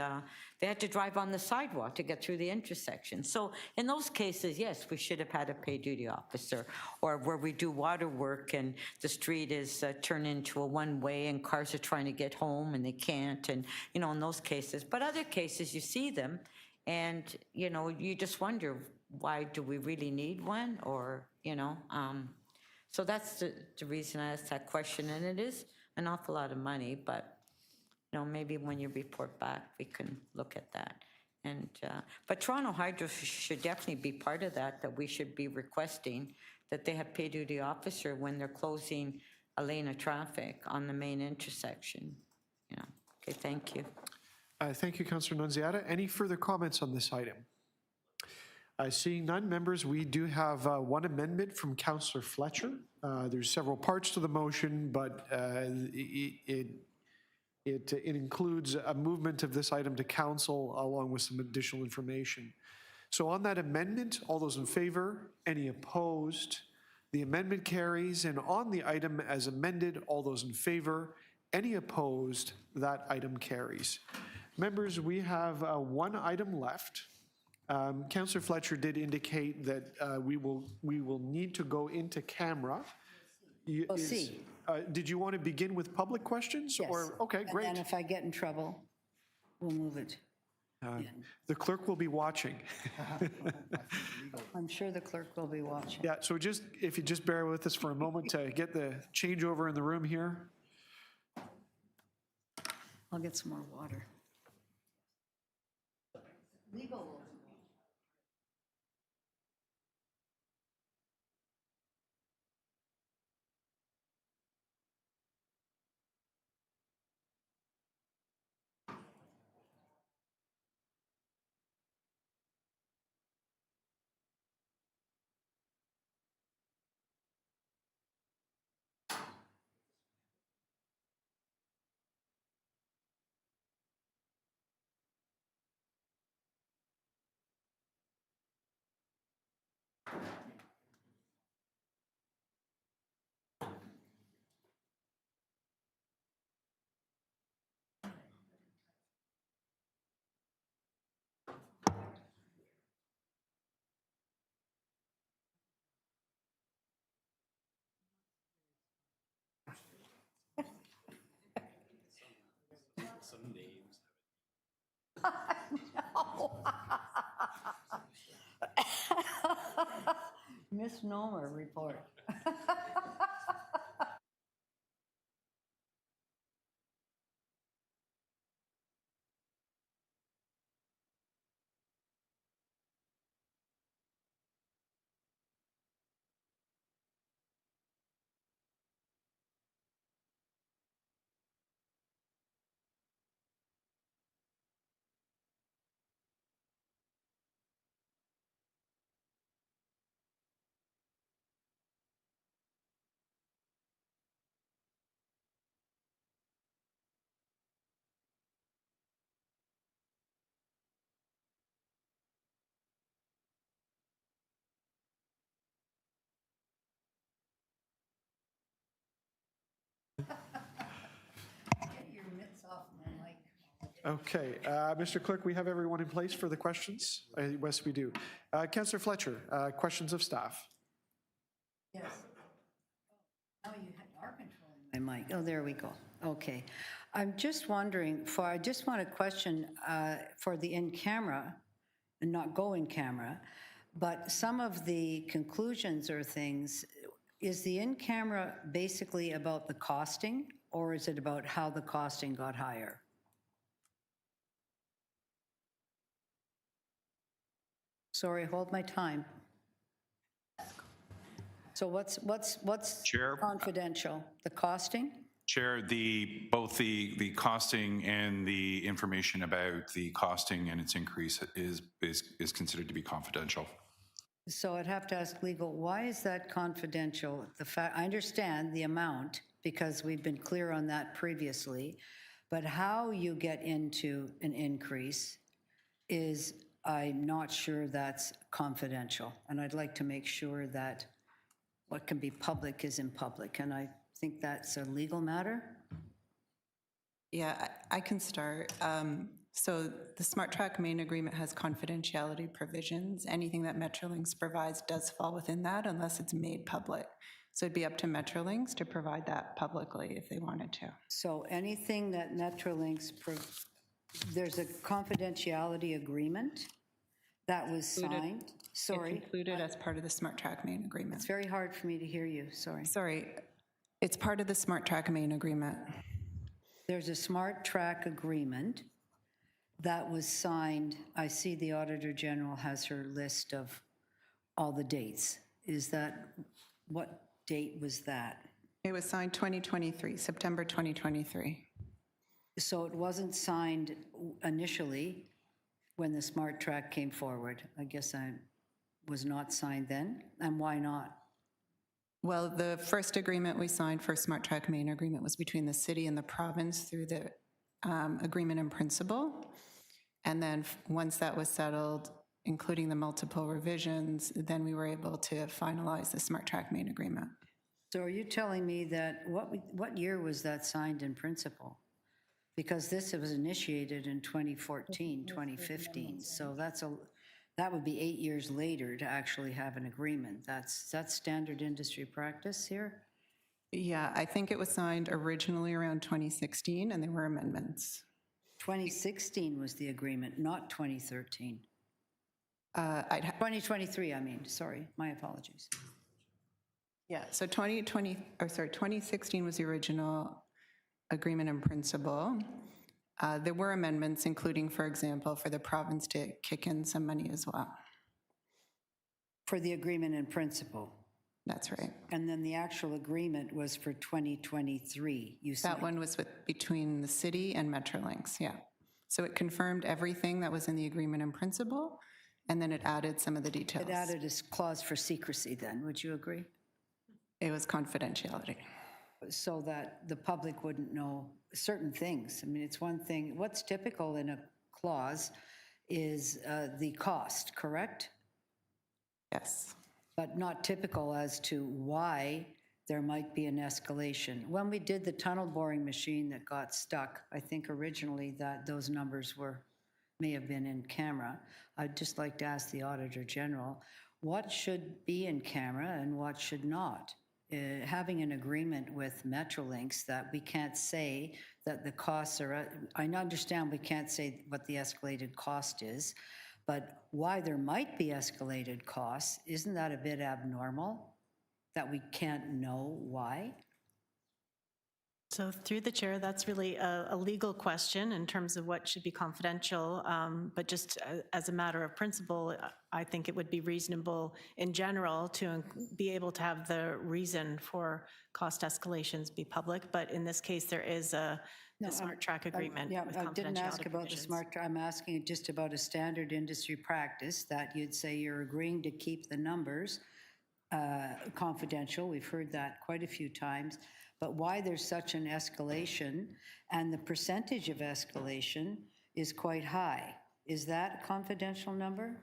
Speaker 4: had to drive on the sidewalk to get through the intersection. So in those cases, yes, we should have had a paid duty officer, or where we do water work and the street is turned into a one-way and cars are trying to get home and they can't, and, you know, in those cases. But other cases, you see them and, you know, you just wonder, why do we really need one? Or, you know, so that's the reason I asked that question, and it is an awful lot of money, but, you know, maybe when you report back, we can look at that. And, but Toronto Hydro should definitely be part of that, that we should be requesting that they have paid duty officer when they're closing a lane of traffic on the main intersection. Yeah, okay, thank you.
Speaker 1: Thank you, Councillor Nunziata. Any further comments on this item? Seeing none, members, we do have one amendment from Councillor Fletcher. There's several parts to the motion, but it includes a movement of this item to council along with some additional information. So on that amendment, all those in favor, any opposed? The amendment carries, and on the item as amended, all those in favor, any opposed? That item carries. Members, we have one item left. Councillor Fletcher did indicate that we will need to go into camera.
Speaker 8: C.
Speaker 1: Did you want to begin with public questions?
Speaker 8: Yes.
Speaker 1: Or, okay, great.
Speaker 8: And then if I get in trouble, we'll move it.
Speaker 1: The clerk will be watching.
Speaker 8: I'm sure the clerk will be watching.
Speaker 1: Yeah, so just, if you just bear with us for a moment to get the changeover in the room here.
Speaker 8: I'll get some more water. Legal. Misnomer report.
Speaker 1: Okay, Mr. Clerk, we have everyone in place for the questions? Yes, we do. Councillor Fletcher, questions of staff?
Speaker 8: Yes. Oh, you are controlling my mic. Oh, there we go. Okay. I'm just wondering, I just want a question for the in-camera, and not go in camera, but some of the conclusions or things, is the in-camera basically about the costing, or is it about how the costing got higher? Sorry, hold my time. So what's
Speaker 11: Chair?
Speaker 8: confidential? The costing?
Speaker 11: Chair, both the costing and the information about the costing and its increase is considered to be confidential.
Speaker 8: So I'd have to ask legal, why is that confidential? I understand the amount because we've been clear on that previously, but how you get into an increase is, I'm not sure that's confidential. And I'd like to make sure that what can be public is in public. And I think that's a legal matter.
Speaker 12: Yeah, I can start. So the SmartTrack main agreement has confidentiality provisions. Anything that Metrolinx provides does fall within that unless it's made public. So it'd be up to Metrolinx to provide that publicly if they wanted to.
Speaker 8: So anything that Metrolinx, there's a confidentiality agreement that was signed? Sorry,
Speaker 12: It's included as part of the SmartTrack main agreement.
Speaker 8: it's very hard for me to hear you, sorry.
Speaker 12: Sorry, it's part of the SmartTrack main agreement.
Speaker 8: There's a SmartTrack agreement that was signed. I see the Auditor General has her list of all the dates. Is that, what date was that?
Speaker 12: It was signed 2023, September 2023.
Speaker 8: So it wasn't signed initially when the SmartTrack came forward. I guess I was not signed then, and why not?
Speaker 12: Well, the first agreement we signed for SmartTrack main agreement was between the city and the province through the agreement in principle. And then once that was settled, including the multiple revisions, then we were able to finalize the SmartTrack main agreement.
Speaker 8: So are you telling me that, what year was that signed in principle? Because this was initiated in 2014, 2015, so that would be 8 years later to actually have an agreement. That's standard industry practice here?
Speaker 12: Yeah, I think it was signed originally around 2016, and there were amendments.
Speaker 8: 2016 was the agreement, not 2013. 2023, I mean, sorry, my apologies.
Speaker 12: Yeah, so 2016 was the original agreement in principle. There were amendments, including, for example, for the province to kick in some money as well.
Speaker 8: For the agreement in principle?
Speaker 12: That's right.
Speaker 8: And then the actual agreement was for 2023, you said?
Speaker 12: That one was between the city and Metrolinx, yeah. So it confirmed everything that was in the agreement in principle, and then it added some of the details.
Speaker 8: It added a clause for secrecy then, would you agree?
Speaker 12: It was confidentiality.
Speaker 8: So that the public wouldn't know certain things. I mean, it's one thing, what's typical in a clause is the cost, correct?
Speaker 12: Yes.
Speaker 8: But not typical as to why there might be an escalation. When we did the tunnel boring machine that got stuck, I think originally that those numbers may have been in camera. I'd just like to ask the Auditor General, what should be in camera and what should not? Having an agreement with Metrolinx that we can't say that the costs are, I understand we can't say what the escalated cost is, but why there might be escalated costs, isn't that a bit abnormal? That we can't know why?
Speaker 3: So through the chair, that's really a legal question in terms of what should be confidential, but just as a matter of principle, I think it would be reasonable in general to be able to have the reason for cost escalations be public, but in this case, there is a SmartTrack agreement with
Speaker 8: I didn't ask
Speaker 3: confidentiality
Speaker 8: about the
Speaker 3: provisions.
Speaker 8: SmartTrack, I'm asking just about a standard industry practice that you'd say you're agreeing to keep the numbers confidential. We've heard that quite a few times. But why there's such an escalation, and the percentage of escalation is quite high. Is that a confidential number?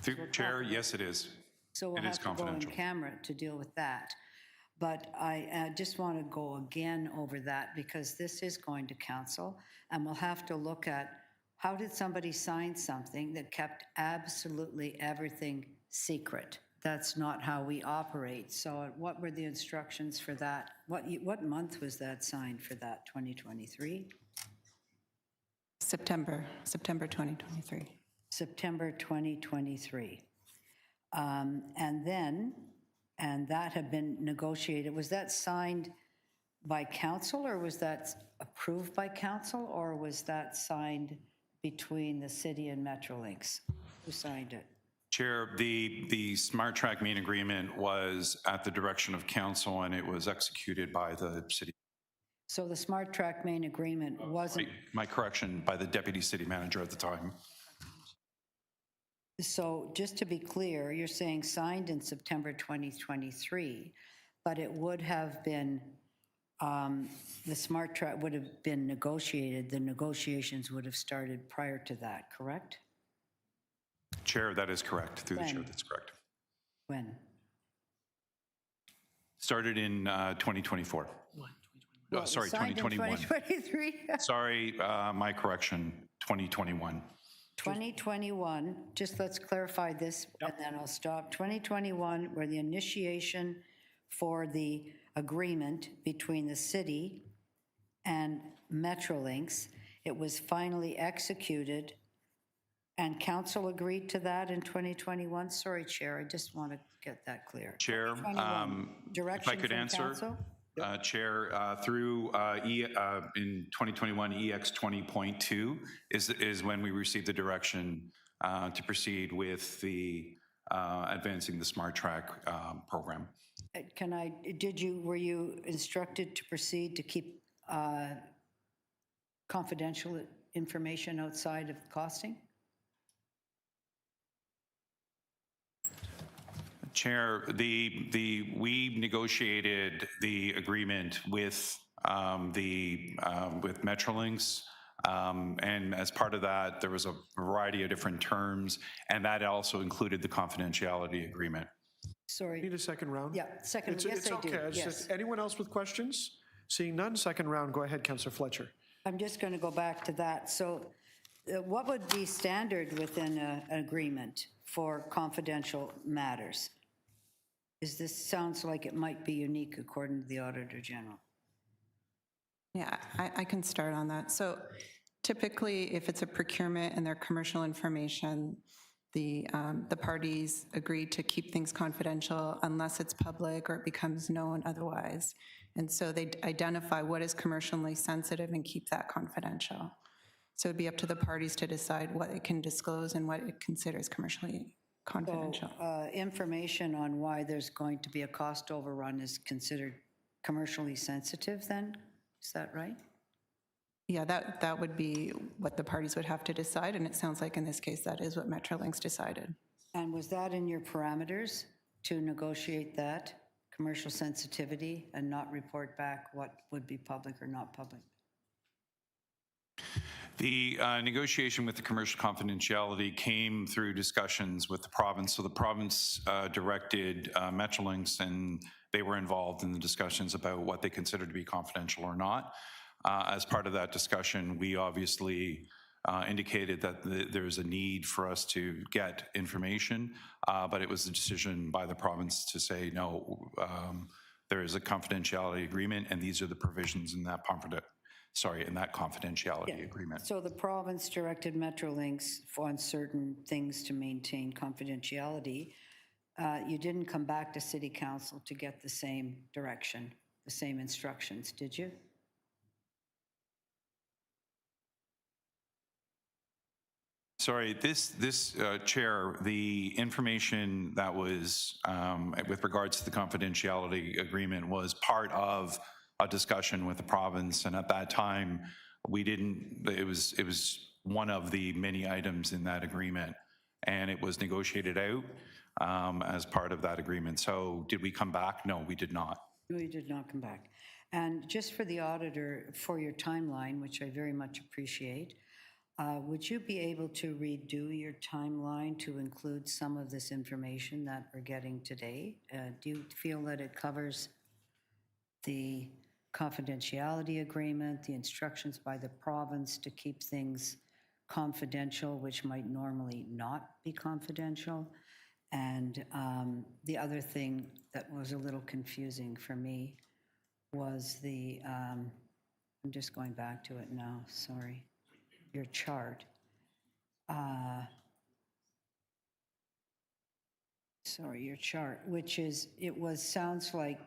Speaker 11: Through Chair, yes, it is.
Speaker 8: So we'll
Speaker 11: It is
Speaker 8: have to go on
Speaker 11: confidential.
Speaker 8: camera to deal with that. But I just want to go again over that because this is going to council, and we'll have to look at how did somebody sign something that kept absolutely everything secret? That's not how we operate. So what were the instructions for that? What month was that signed for that, 2023?
Speaker 12: September 2023.
Speaker 8: September 2023. And that had been negotiated. Was that signed by council, or was that approved by council, or was that signed between the city and Metrolinx? Who signed it?
Speaker 11: Chair, the SmartTrack main agreement was at the direction of council, and it was executed by the city.
Speaker 8: So the SmartTrack main agreement wasn't,
Speaker 11: My correction, by the deputy city manager at the time.
Speaker 8: so just to be clear, you're saying signed in September 2023, but it would have been, the SmartTrack would have been negotiated, the negotiations would have started prior to that, correct?
Speaker 11: Chair, that is correct. Through the chair,
Speaker 8: When?
Speaker 11: that's correct.
Speaker 8: When?
Speaker 11: Started in 2024.
Speaker 8: Well, it was
Speaker 11: Sorry,
Speaker 8: signed in
Speaker 11: 2021.
Speaker 8: 2023.
Speaker 11: Sorry, my correction, 2021.
Speaker 8: 2021, just let's clarify this, and then I'll stop. 2021, where the initiation for the agreement between the city and Metrolinx, it was finally executed, and council agreed to that in 2021? Sorry, Chair, I just want to get that clear.
Speaker 11: Chair,
Speaker 8: 2021,
Speaker 11: if I
Speaker 8: direction
Speaker 11: could
Speaker 8: from
Speaker 11: answer,
Speaker 8: council?
Speaker 11: Chair, through in 2021, EX 20.2 is when we received the direction to proceed with the advancing the SmartTrack program.
Speaker 8: Were you instructed to proceed to keep confidential information outside of costing?
Speaker 11: Chair, we negotiated the agreement with Metrolinx, and as part of that, there was a variety of different terms, and that also included the confidentiality agreement.
Speaker 8: Sorry.
Speaker 1: Need a second round?
Speaker 8: Yeah, second, yes,
Speaker 1: It's
Speaker 8: I do,
Speaker 1: okay. It's
Speaker 8: yes.
Speaker 1: just- anyone else with questions? Seeing none, second round. Go ahead, Councillor Fletcher.
Speaker 8: I'm just going to go back to that. So what would be standard within an agreement for confidential matters? This sounds like it might be unique according to the Auditor General.
Speaker 12: Yeah, I can start on that. So typically, if it's a procurement and they're commercial information, the parties agree to keep things confidential unless it's public or it becomes known otherwise. And so they identify what is commercially sensitive and keep that confidential. So it'd be up to the parties to decide what it can disclose and what it considers commercially confidential.
Speaker 8: So information on why there's going to be a cost overrun is considered commercially sensitive then? Is that right?
Speaker 12: Yeah, that would be what the parties would have to decide, and it sounds like in this case that is what Metrolinx decided.
Speaker 8: And was that in your parameters to negotiate that, commercial sensitivity, and not report back what would be public or not public?
Speaker 11: The negotiation with the commercial confidentiality came through discussions with the province. So the province directed Metrolinx, and they were involved in the discussions about what they considered to be confidential or not. As part of that discussion, we obviously indicated that there's a need for us to get information, but it was a decision by the province to say, no, there is a confidentiality agreement, and these are the provisions in that confidentiality agreement.
Speaker 8: So the province directed Metrolinx on certain things to maintain confidentiality. You didn't come back to City Council to get the same direction, the same instructions, did you?
Speaker 11: Sorry, this Chair, the information that was with regards to the confidentiality agreement was part of a discussion with the province, and at that time, we didn't, it was one of the many items in that agreement, and it was negotiated out as part of that agreement. So did we come back? No, we did not.
Speaker 8: No, you did not come back. And just for the auditor, for your timeline, which I very much appreciate, would you be able to redo your timeline to include some of this information that we're getting today? Do you feel that it covers the confidentiality agreement, the instructions by the province to keep things confidential, which might normally not be confidential? And the other thing that was a little confusing for me was the, I'm just going back to it now, sorry, your chart. Sorry, your chart, which is, sounds like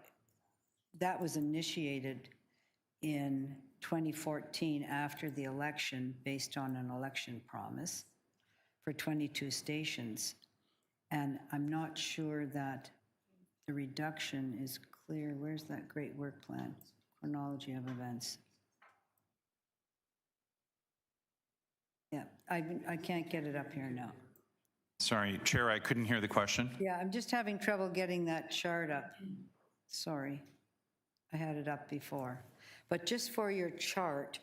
Speaker 8: that was initiated in 2014 after the election based on an election promise for 22 stations. And I'm not sure that the reduction is clear. Where's that great work plan? Chronology of events. Yeah, I can't get it up here now.
Speaker 11: Sorry, Chair, I couldn't hear the question.
Speaker 8: Yeah, I'm just having trouble getting that chart up. Sorry, I had it up before. But just for your chart,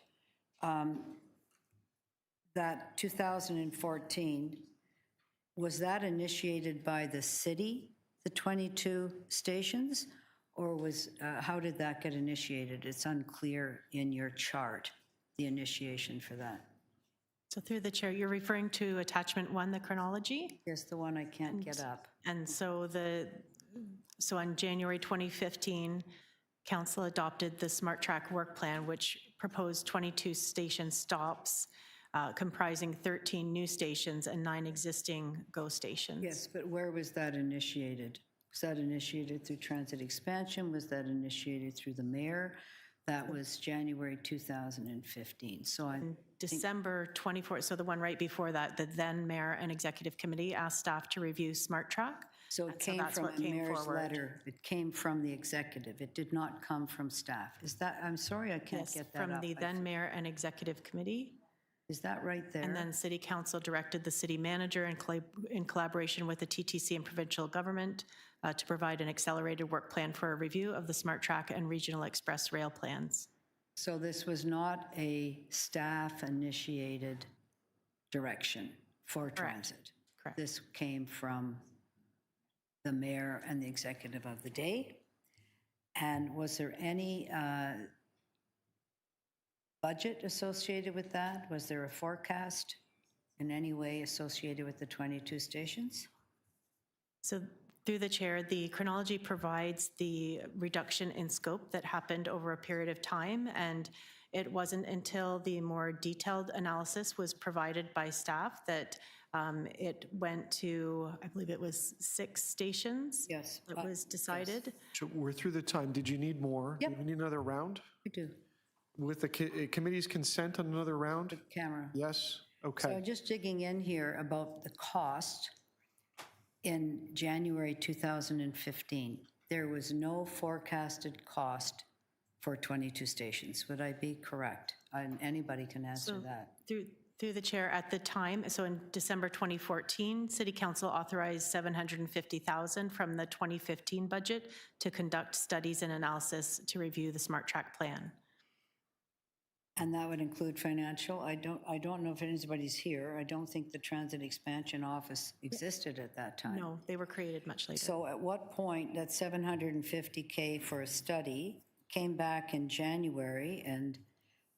Speaker 8: that 2014, was that initiated by the city, the 22 stations, Or was, how did that get initiated? It's unclear in your chart, the initiation for that.
Speaker 3: So through the chair, you're referring to attachment 1, the chronology?
Speaker 8: Here's the one I can't get up.
Speaker 3: And so so on January 2015, council adopted the SmartTrack work plan, which proposed 22 station stops, comprising 13 new stations and 9 existing GO stations.
Speaker 8: Yes, but where was that initiated? Was that initiated through transit expansion? Was that initiated through the mayor? That was January 2015. So I
Speaker 3: December 24th, so the one right before that, the then mayor and executive committee asked staff to review SmartTrack.
Speaker 8: So it came from a mayor's letter. It came from the executive. It did not come from staff. Is that, I'm sorry, I can't
Speaker 3: Yes,
Speaker 8: get that up.
Speaker 3: from the then mayor and executive committee.
Speaker 8: Is that right there?
Speaker 3: And then city council directed the city manager in collaboration with the TTC and provincial government to provide an accelerated work plan for a review of the SmartTrack and regional express rail plans.
Speaker 8: So this was not a staff-initiated direction for transit?
Speaker 3: Correct.
Speaker 8: This came from the mayor and the executive of the day? And was there any budget associated with that? Was there a forecast in any way associated with the 22 stations?
Speaker 3: So through the chair, the chronology provides the reduction in scope that happened over a period of time, and it wasn't until the more detailed analysis was provided by staff that it went to, I believe it was 6 stations.
Speaker 8: Yes.
Speaker 3: That was decided.
Speaker 1: So we're through the time. Did you need more?
Speaker 8: Yep.
Speaker 1: Do you need another round?
Speaker 8: We do.
Speaker 1: With the committee's consent on another round?
Speaker 8: Camera.
Speaker 1: Yes?
Speaker 8: So
Speaker 1: Okay.
Speaker 8: just digging in here about the cost, in January 2015, there was no forecasted cost for 22 stations. Would I be correct? And anybody can answer
Speaker 3: So
Speaker 8: that.
Speaker 3: Through the chair, at the time, so in December 2014, City Council authorized $750,000 from the 2015 budget to conduct studies and analysis to review the SmartTrack plan.
Speaker 8: And that would include financial? I don't know if anybody's here. I don't think the Transit Expansion Office existed at that time.
Speaker 3: No, they were created much later.
Speaker 8: So at what point that $750K for a study came back in January and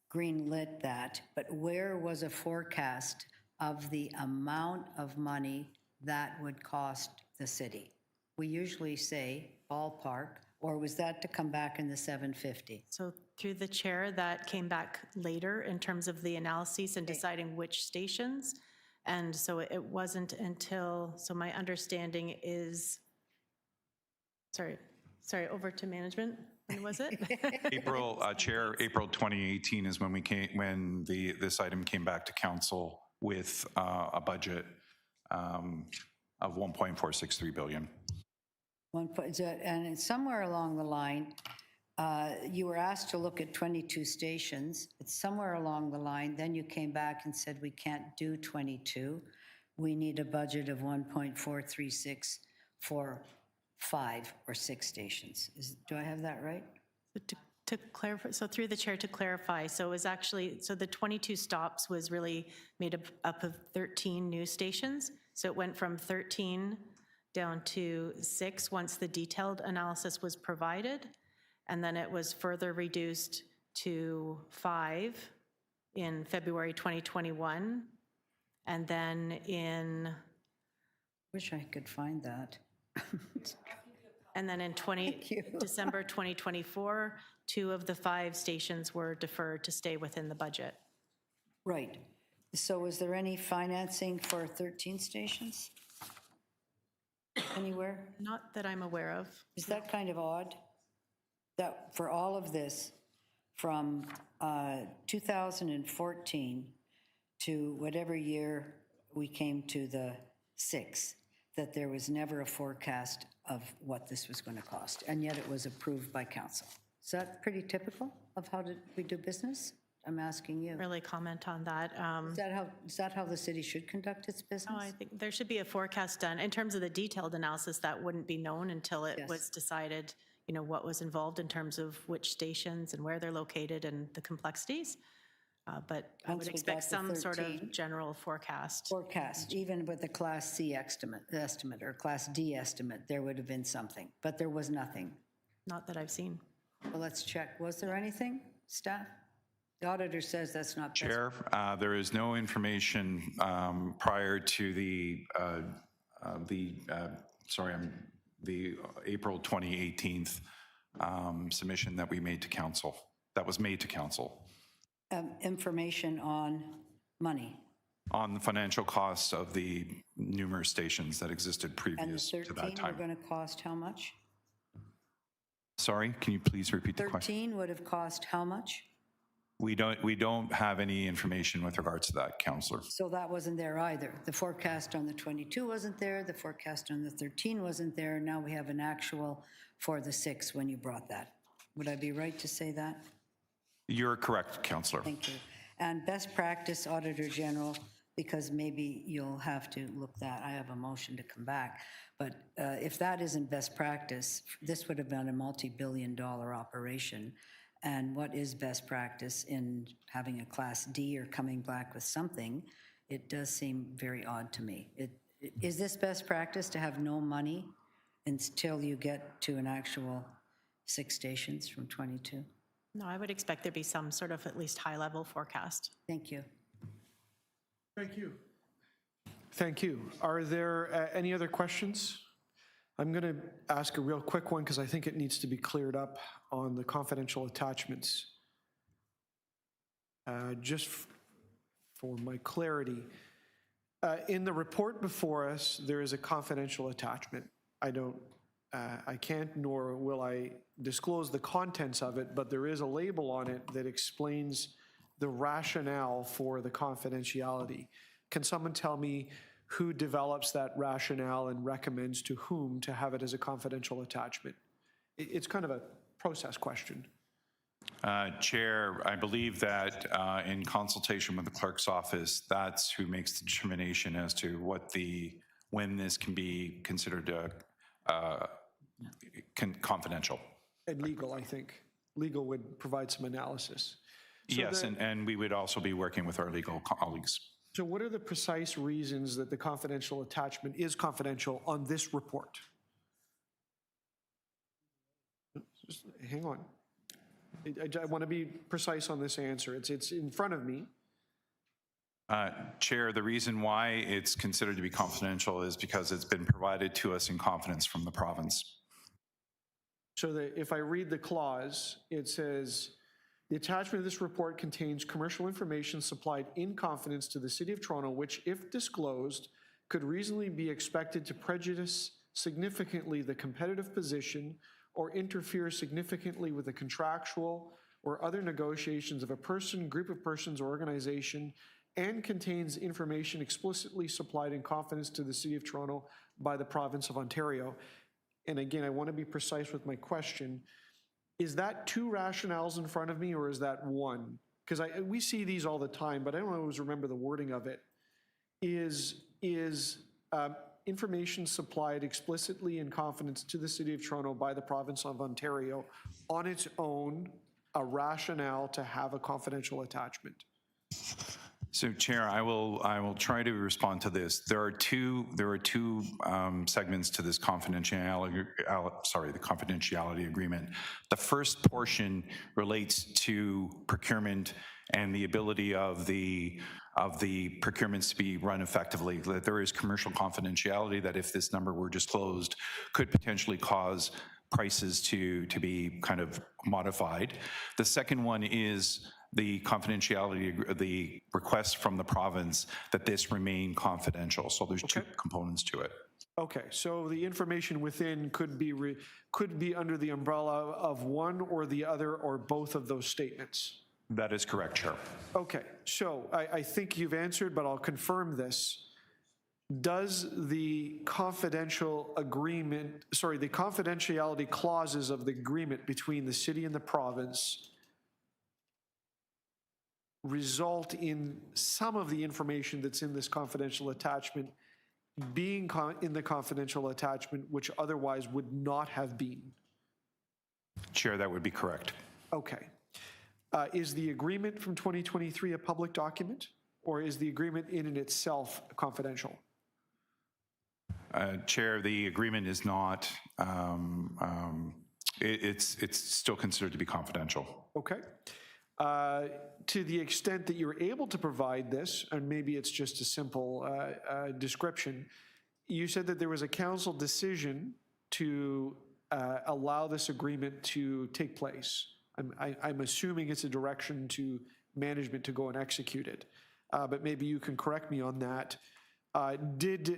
Speaker 8: greenlit that, but where was a forecast of the amount of money that would cost the city? We usually say ballpark, or was that to come back in the 750?
Speaker 3: So through the chair, that came back later in terms of the analyses and deciding which stations. And so it wasn't until, so my understanding is, sorry, over to management. When was it?
Speaker 11: Chair, April 2018 is when this item came back to council with a budget of 1.463 billion.
Speaker 8: And it's somewhere along the line, you were asked to look at 22 stations. It's somewhere along the line, then you came back and said, we can't do 22. We need a budget of 1.436 for 5 or 6 stations. Do I have that right?
Speaker 3: To clarify, so through the chair to clarify, so it was actually, so the 22 stops was really made up of 13 new stations. So it went from 13 down to 6 once the detailed analysis was provided. And then it was further reduced to 5 in February 2021. And then in...
Speaker 8: Wish I could find that.
Speaker 3: And then in December 2024, 2 of the 5 stations were deferred to stay within the budget.
Speaker 8: Right. So is there any financing for 13 stations? Anywhere?
Speaker 3: Not that I'm aware of.
Speaker 8: Is that kind of odd? That for all of this, from 2014 to whatever year we came to the 6, that there was never a forecast of what this was going to cost, and yet it was approved by council. Is that pretty typical of how we do business? I'm asking you.
Speaker 3: Really comment on that.
Speaker 8: Is that how the city should conduct its business?
Speaker 3: No, I think there should be a forecast done. In terms of the detailed analysis, that wouldn't be known until it
Speaker 8: Yes.
Speaker 3: was decided, you know, what was involved in terms of which stations and where they're located and the complexities. But I
Speaker 8: Once
Speaker 3: would
Speaker 8: we
Speaker 3: expect
Speaker 8: got the
Speaker 3: some sort
Speaker 8: 13.
Speaker 3: of general forecast.
Speaker 8: Forecast, even with the Class C estimate or Class D estimate, there would have been something, but there was nothing.
Speaker 3: Not that I've seen.
Speaker 8: Well, let's check. Was there anything, staff? The auditor says that's not.
Speaker 11: Chair, there is no information prior to the April 2018 submission that we made to council, that was made to council.
Speaker 8: Information on money.
Speaker 11: On the financial costs of the numerous stations that existed
Speaker 8: And the
Speaker 11: previous to that
Speaker 8: 13 were
Speaker 11: time.
Speaker 8: going to cost how much?
Speaker 11: Sorry, can you please repeat the question?
Speaker 8: 13 would have cost how much?
Speaker 11: We don't have any information with regards to that, Councillor.
Speaker 8: So that wasn't there either. The forecast on the 22 wasn't there, the forecast on the 13 wasn't there. Now we have an actual for the 6 when you brought that. Would I be right to say that?
Speaker 11: You're correct, Councillor.
Speaker 8: Thank you. And best practice, Auditor General, because maybe you'll have to look that, I have a motion to come back. But if that isn't best practice, this would have been a multi-billion-dollar operation. And what is best practice in having a Class D or coming back with something? It does seem very odd to me. Is this best practice to have no money until you get to an actual 6 stations from 22?
Speaker 3: No, I would expect there'd be some sort of at least high-level forecast.
Speaker 8: Thank you.
Speaker 1: Thank you. Thank you. Are there any other questions? I'm going to ask a real quick one because I think it needs to be cleared up on the confidential attachments. Just for my clarity, in the report before us, there is a confidential attachment. I can't nor will I disclose the contents of it, but there is a label on it that explains the rationale for the confidentiality. Can someone tell me who develops that rationale and recommends to whom to have it as a confidential attachment? It's kind of a process question.
Speaker 11: Chair, I believe that in consultation with the clerk's office, that's who makes the determination as to when this can be considered confidential.
Speaker 1: And legal, I think. Legal would provide some analysis. So
Speaker 11: yes, and we would also be working with our legal colleagues.
Speaker 1: So what are the precise reasons that the confidential attachment is confidential on this report? Just hang on. I want to be precise on this answer. It's in front of me.
Speaker 11: Chair, the reason why it's considered to be confidential is because it's been provided to us in confidence from the province.
Speaker 1: So that if I read the clause, it says, the attachment of this report contains commercial information supplied in confidence to the City of Toronto, which, if disclosed, could reasonably be expected to prejudice significantly the competitive position or interfere significantly with the contractual or other negotiations of a person, group of persons, or organization, and contains information explicitly supplied in confidence to the City of Toronto by the Province of Ontario. And again, I want to be precise with my question. Is that 2 rationales in front of me, or is that 1? Because we see these all the time, but I don't always remember the wording of it. Is information supplied explicitly in confidence to the City of Toronto by the Province of Ontario on its own a rationale to have a confidential attachment?
Speaker 11: So, Chair, I will try to respond to this. There are two segments to this confidentiality agreement. The first portion relates to procurement and the ability of the procurements to be run effectively. That there is commercial confidentiality that if this number were disclosed could potentially cause prices to be kind of modified. The second one is the confidentiality, the request from the province that this remain confidential. So there's 2 components to it.
Speaker 1: Okay, so the information within could be under the umbrella of one or the other or both of those statements.
Speaker 11: That is correct, Chair.
Speaker 1: Okay, so I think you've answered, but I'll confirm this. Does the confidential agreement, the confidentiality clauses of the agreement between the city and the province result in some of the information that's in this confidential attachment being in the confidential attachment, which otherwise would not have been?
Speaker 11: Chair, that would be correct.
Speaker 1: Okay. Is the agreement from 2023 a public document, or is the agreement in and itself confidential?
Speaker 11: Chair, the agreement is not It's still considered to be confidential.
Speaker 1: Okay. To the extent that you're able to provide this, and maybe it's just a simple description, you said that there was a council decision to allow this agreement to take place. I'm assuming it's a direction to management to go and execute it, but maybe you can correct me on that. Did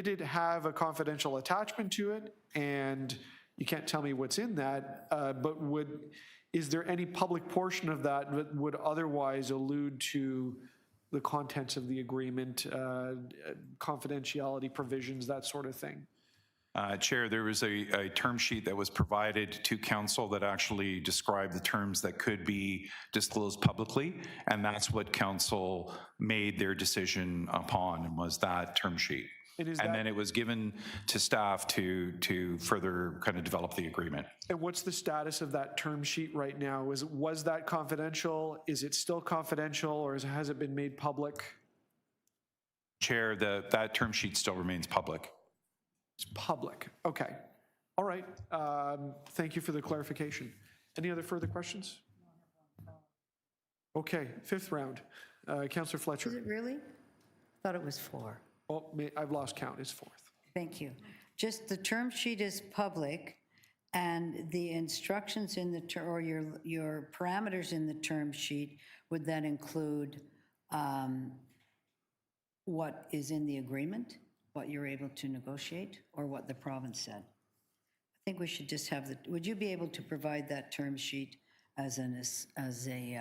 Speaker 1: it have a confidential attachment to it? And you can't tell me what's in that, but is there any public portion of that that would otherwise allude to the contents of the agreement, confidentiality provisions, that sort of thing?
Speaker 11: Chair, there was a term sheet that was provided to council that actually described the terms that could be disclosed publicly, and that's what council made their decision upon, was that term sheet. And then it was given to staff to further kind of develop the agreement.
Speaker 1: And what's the status of that term sheet right now? Was that confidential? Is it still confidential, or has it been made public?
Speaker 11: Chair, that term sheet still remains public.
Speaker 1: It's public. Okay. All right. Thank you for the clarification. Any other further questions? Okay, fifth round. Councillor Fletcher.
Speaker 8: Is it really? Thought it was 4.
Speaker 1: Oh, I've lost count. It's 4th.
Speaker 8: Thank you. Just the term sheet is public, and the instructions in the, or your parameters in the term sheet would then include what is in the agreement, what you're able to negotiate, or what the province said. I think we should just have would you be able to provide that term sheet as a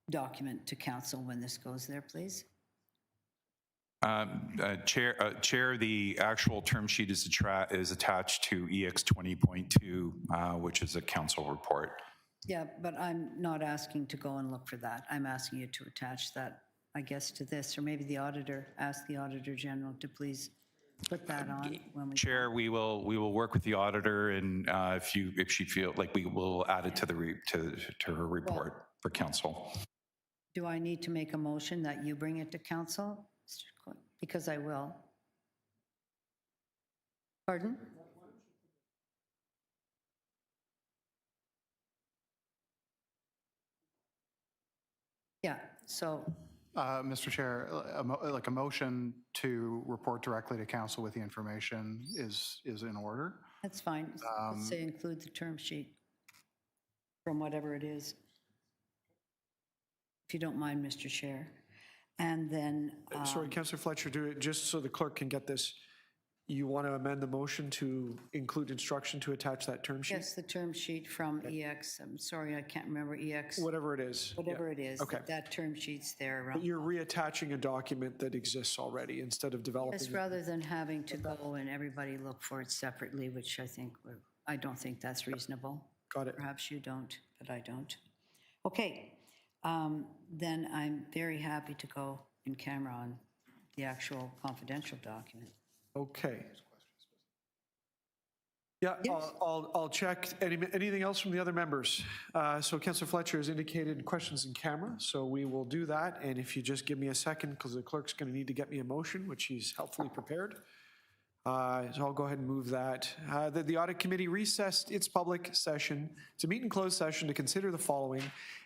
Speaker 8: document to council when this goes there, please?
Speaker 11: Chair, the actual term sheet is attached to EX 20.2, which is a council report.
Speaker 8: Yeah, but I'm not asking to go and look for that. I'm asking you to attach that, I guess, to this, or maybe the auditor, ask the Auditor General to please put that on when we.
Speaker 11: Chair, we will work with the auditor, and if she feel like, we will add it to her report for council.
Speaker 8: Do I need to make a motion that you bring it to council? Because I will. Pardon? Yeah, so.
Speaker 13: Mr. Chair, like a motion to report directly to council with the information is in order.
Speaker 8: That's fine. Let's say include the term sheet from whatever it is. If you don't mind, Mr. Chair. And then.
Speaker 1: Sorry, Councillor Fletcher, do it just so the clerk can get this. You want to amend the motion to include instruction to attach that term sheet?
Speaker 8: Yes, the term sheet from EX. I'm sorry, I can't remember EX.
Speaker 1: Whatever it is.
Speaker 8: Whatever it is.
Speaker 1: Okay.
Speaker 8: That term sheet's there.
Speaker 1: But you're reattaching a document that exists already instead of developing.
Speaker 8: Yes, rather than having to go and everybody look for it separately, which I don't think that's reasonable.
Speaker 1: Got it.
Speaker 8: Perhaps you don't, but I don't. Okay, then I'm very happy to go in camera on the actual confidential document.
Speaker 1: Okay. Yeah,
Speaker 8: Yes.
Speaker 1: I'll check. Anything else from the other members? So Councillor Fletcher has indicated questions in camera, so we will do that. And if you just give me a second, because the clerk's going to need to get me a motion, which he's helpfully prepared. So I'll go ahead and move that. That the Audit Committee recessed its public session to meet in closed session to consider the following.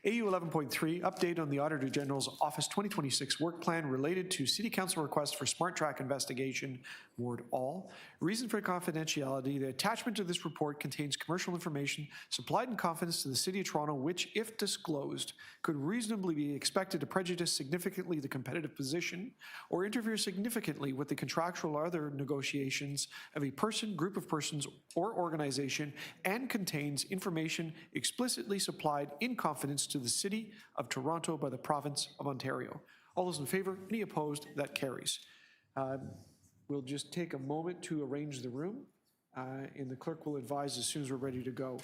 Speaker 1: AU 11.3, update on the Auditor General's Office 2026 work plan related to City Council request for SmartTrack investigation, Ward All. Reason for confidentiality, the attachment to this report contains commercial information supplied in confidence to the City of Toronto, which, if disclosed, could reasonably be expected to prejudice significantly the competitive position or interfere significantly with the contractual or other negotiations of a person, group of persons, or organization, and contains information explicitly supplied in confidence to the City of Toronto by the Province of Ontario. All those in favor? Any opposed? That carries. We'll just take a moment to arrange the room, and the clerk will advise as soon as we're ready to go.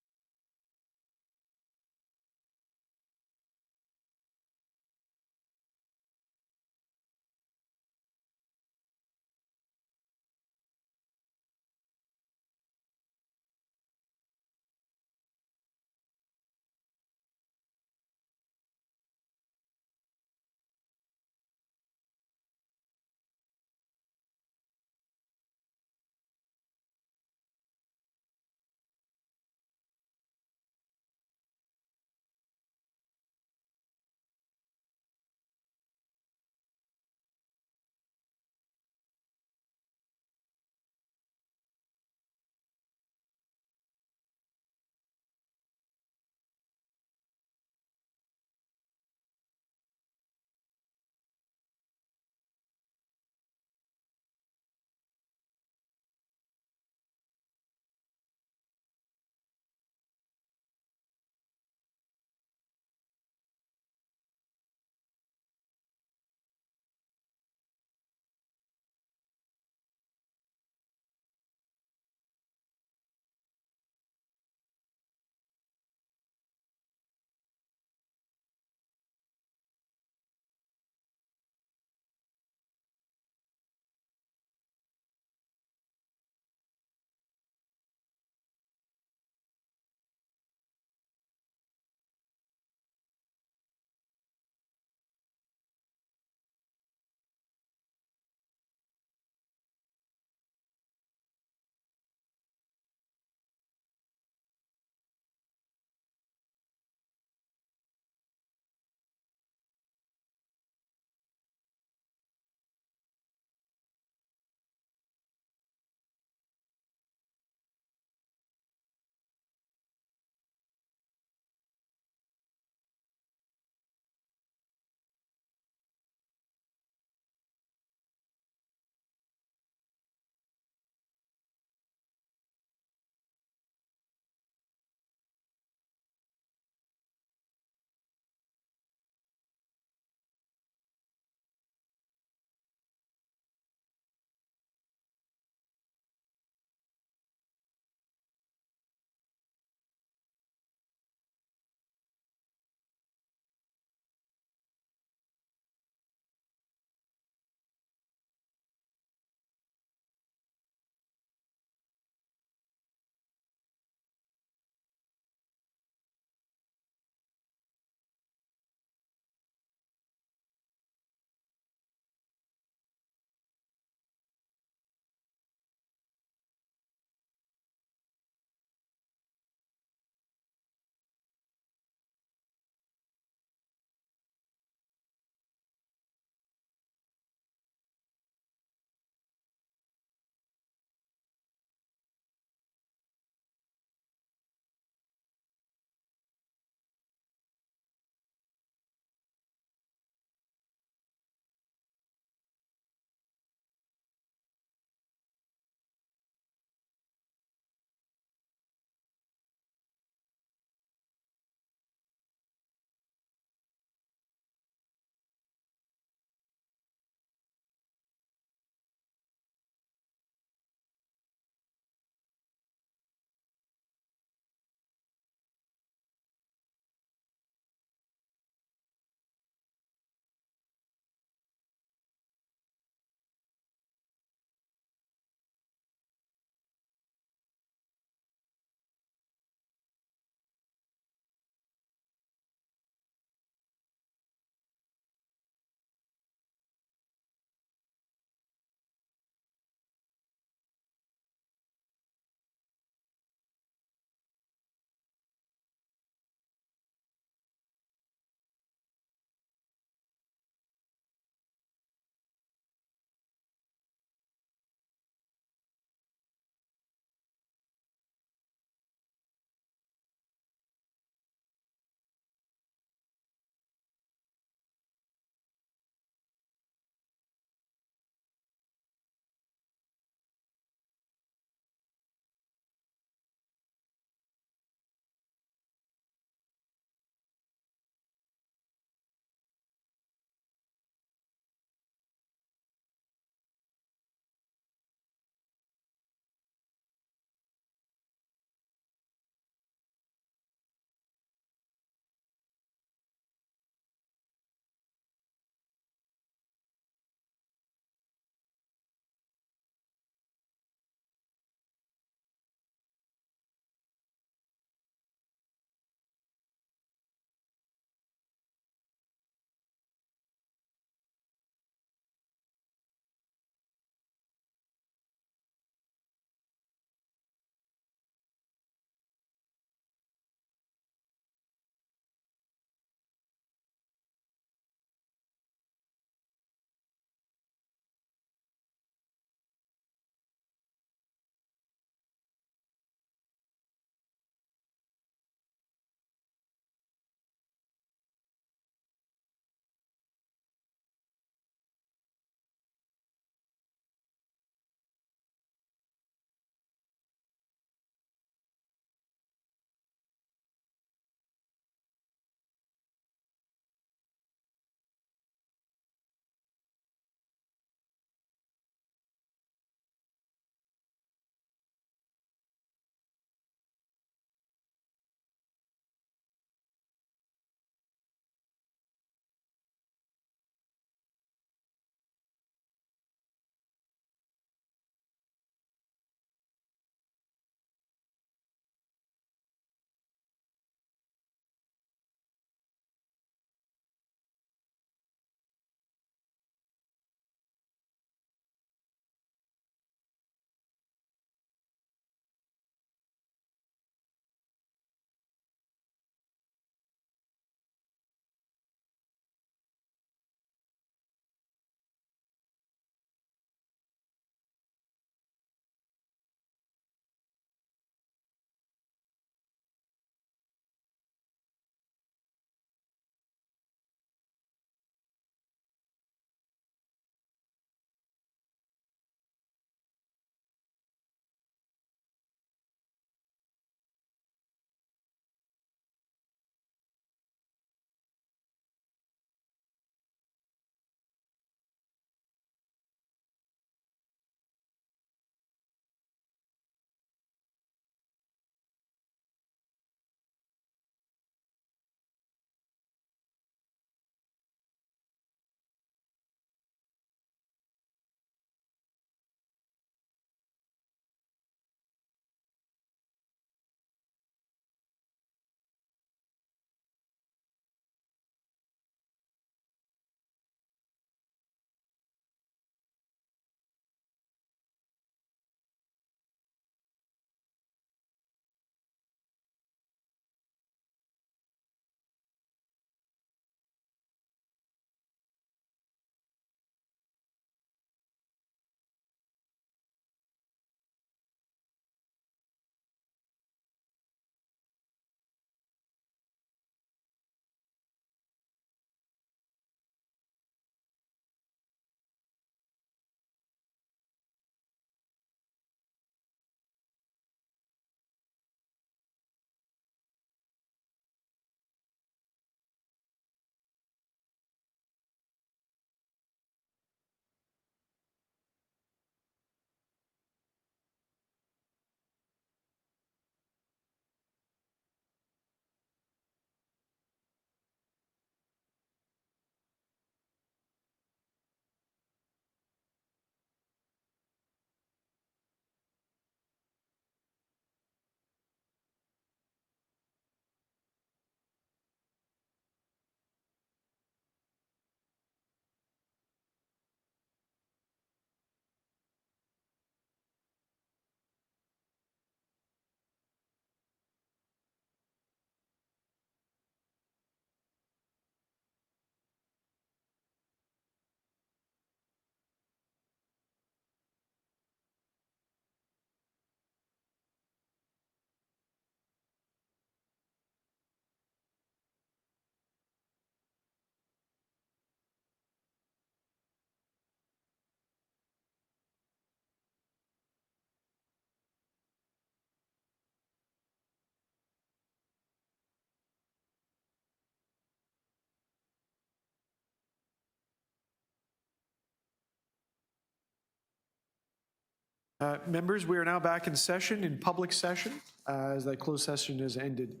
Speaker 1: Members, we are now back in session, in public session, as that closed session has ended.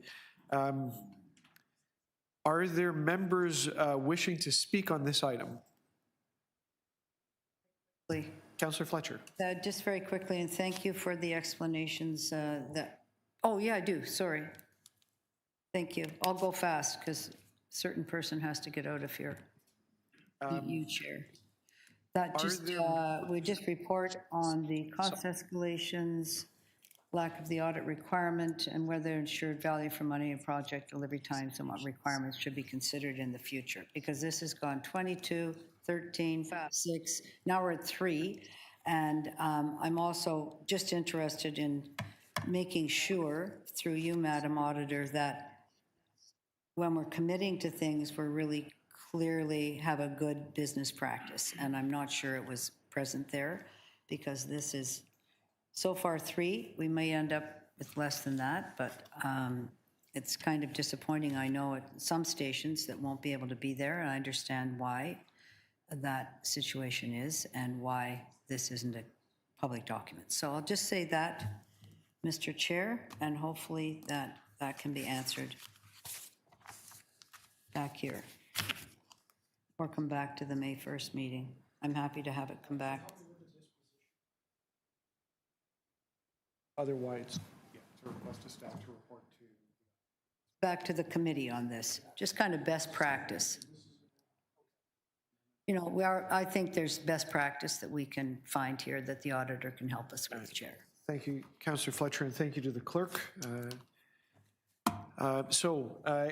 Speaker 1: Are there members wishing to speak on this item? Councillor Fletcher.
Speaker 8: Just very quickly, and thank you for the explanations that, oh, yeah, I do, sorry. Thank you. I'll go fast because a certain person has to get out of here. You, Chair. That just, we just report on the cost escalations, lack of the audit requirement, and whether ensured value for money and project delivery times and what requirements should be considered in the future. Because this has gone 22, 13, 6, now we're at 3. And I'm also just interested in making sure, through you, Madam Auditor, that when we're committing to things, we're really clearly have a good business practice. And I'm not sure it was present there because this is so far 3. We may end up with less than that, but it's kind of disappointing. I know at some stations that won't be able to be there, and I understand why that situation is and why this isn't a public document. So I'll just say that, Mr. Chair, and hopefully that can be answered back here. Or come back to the May 1st meeting. I'm happy to have it come back.
Speaker 1: Otherwise,
Speaker 13: To request a staff to report to.
Speaker 8: Back to the committee on this, just kind of best practice. You know, I think there's best practice that we can find here that the auditor can help us with, Chair.
Speaker 1: thank you, Councillor Fletcher, and thank you to the clerk.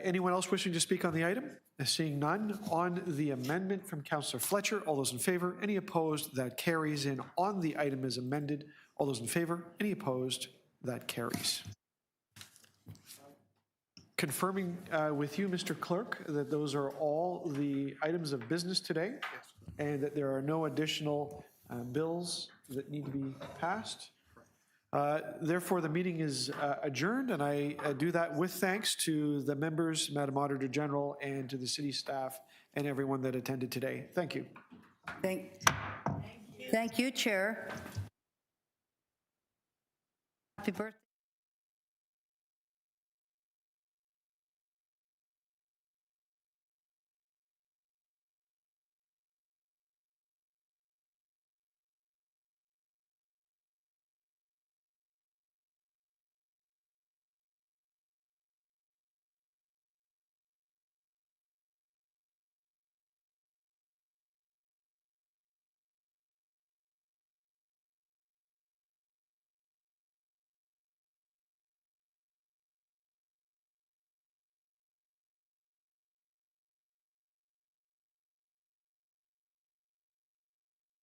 Speaker 1: Anyone else wishing to speak on the item? Seeing none, on the amendment from Councillor Fletcher, all those in favor? Any opposed? That carries. And on the item as amended, all those in favor? Any opposed? That carries. Confirming with you, Mr. Clerk, that those are all the items of business today, and that there are no additional bills that need to be passed. Therefore, the meeting is adjourned, and I do that with thanks to the members, Madam Auditor General, and to the city staff and everyone that attended today. Thank you.
Speaker 8: Thank you, Chair. Happy birthday.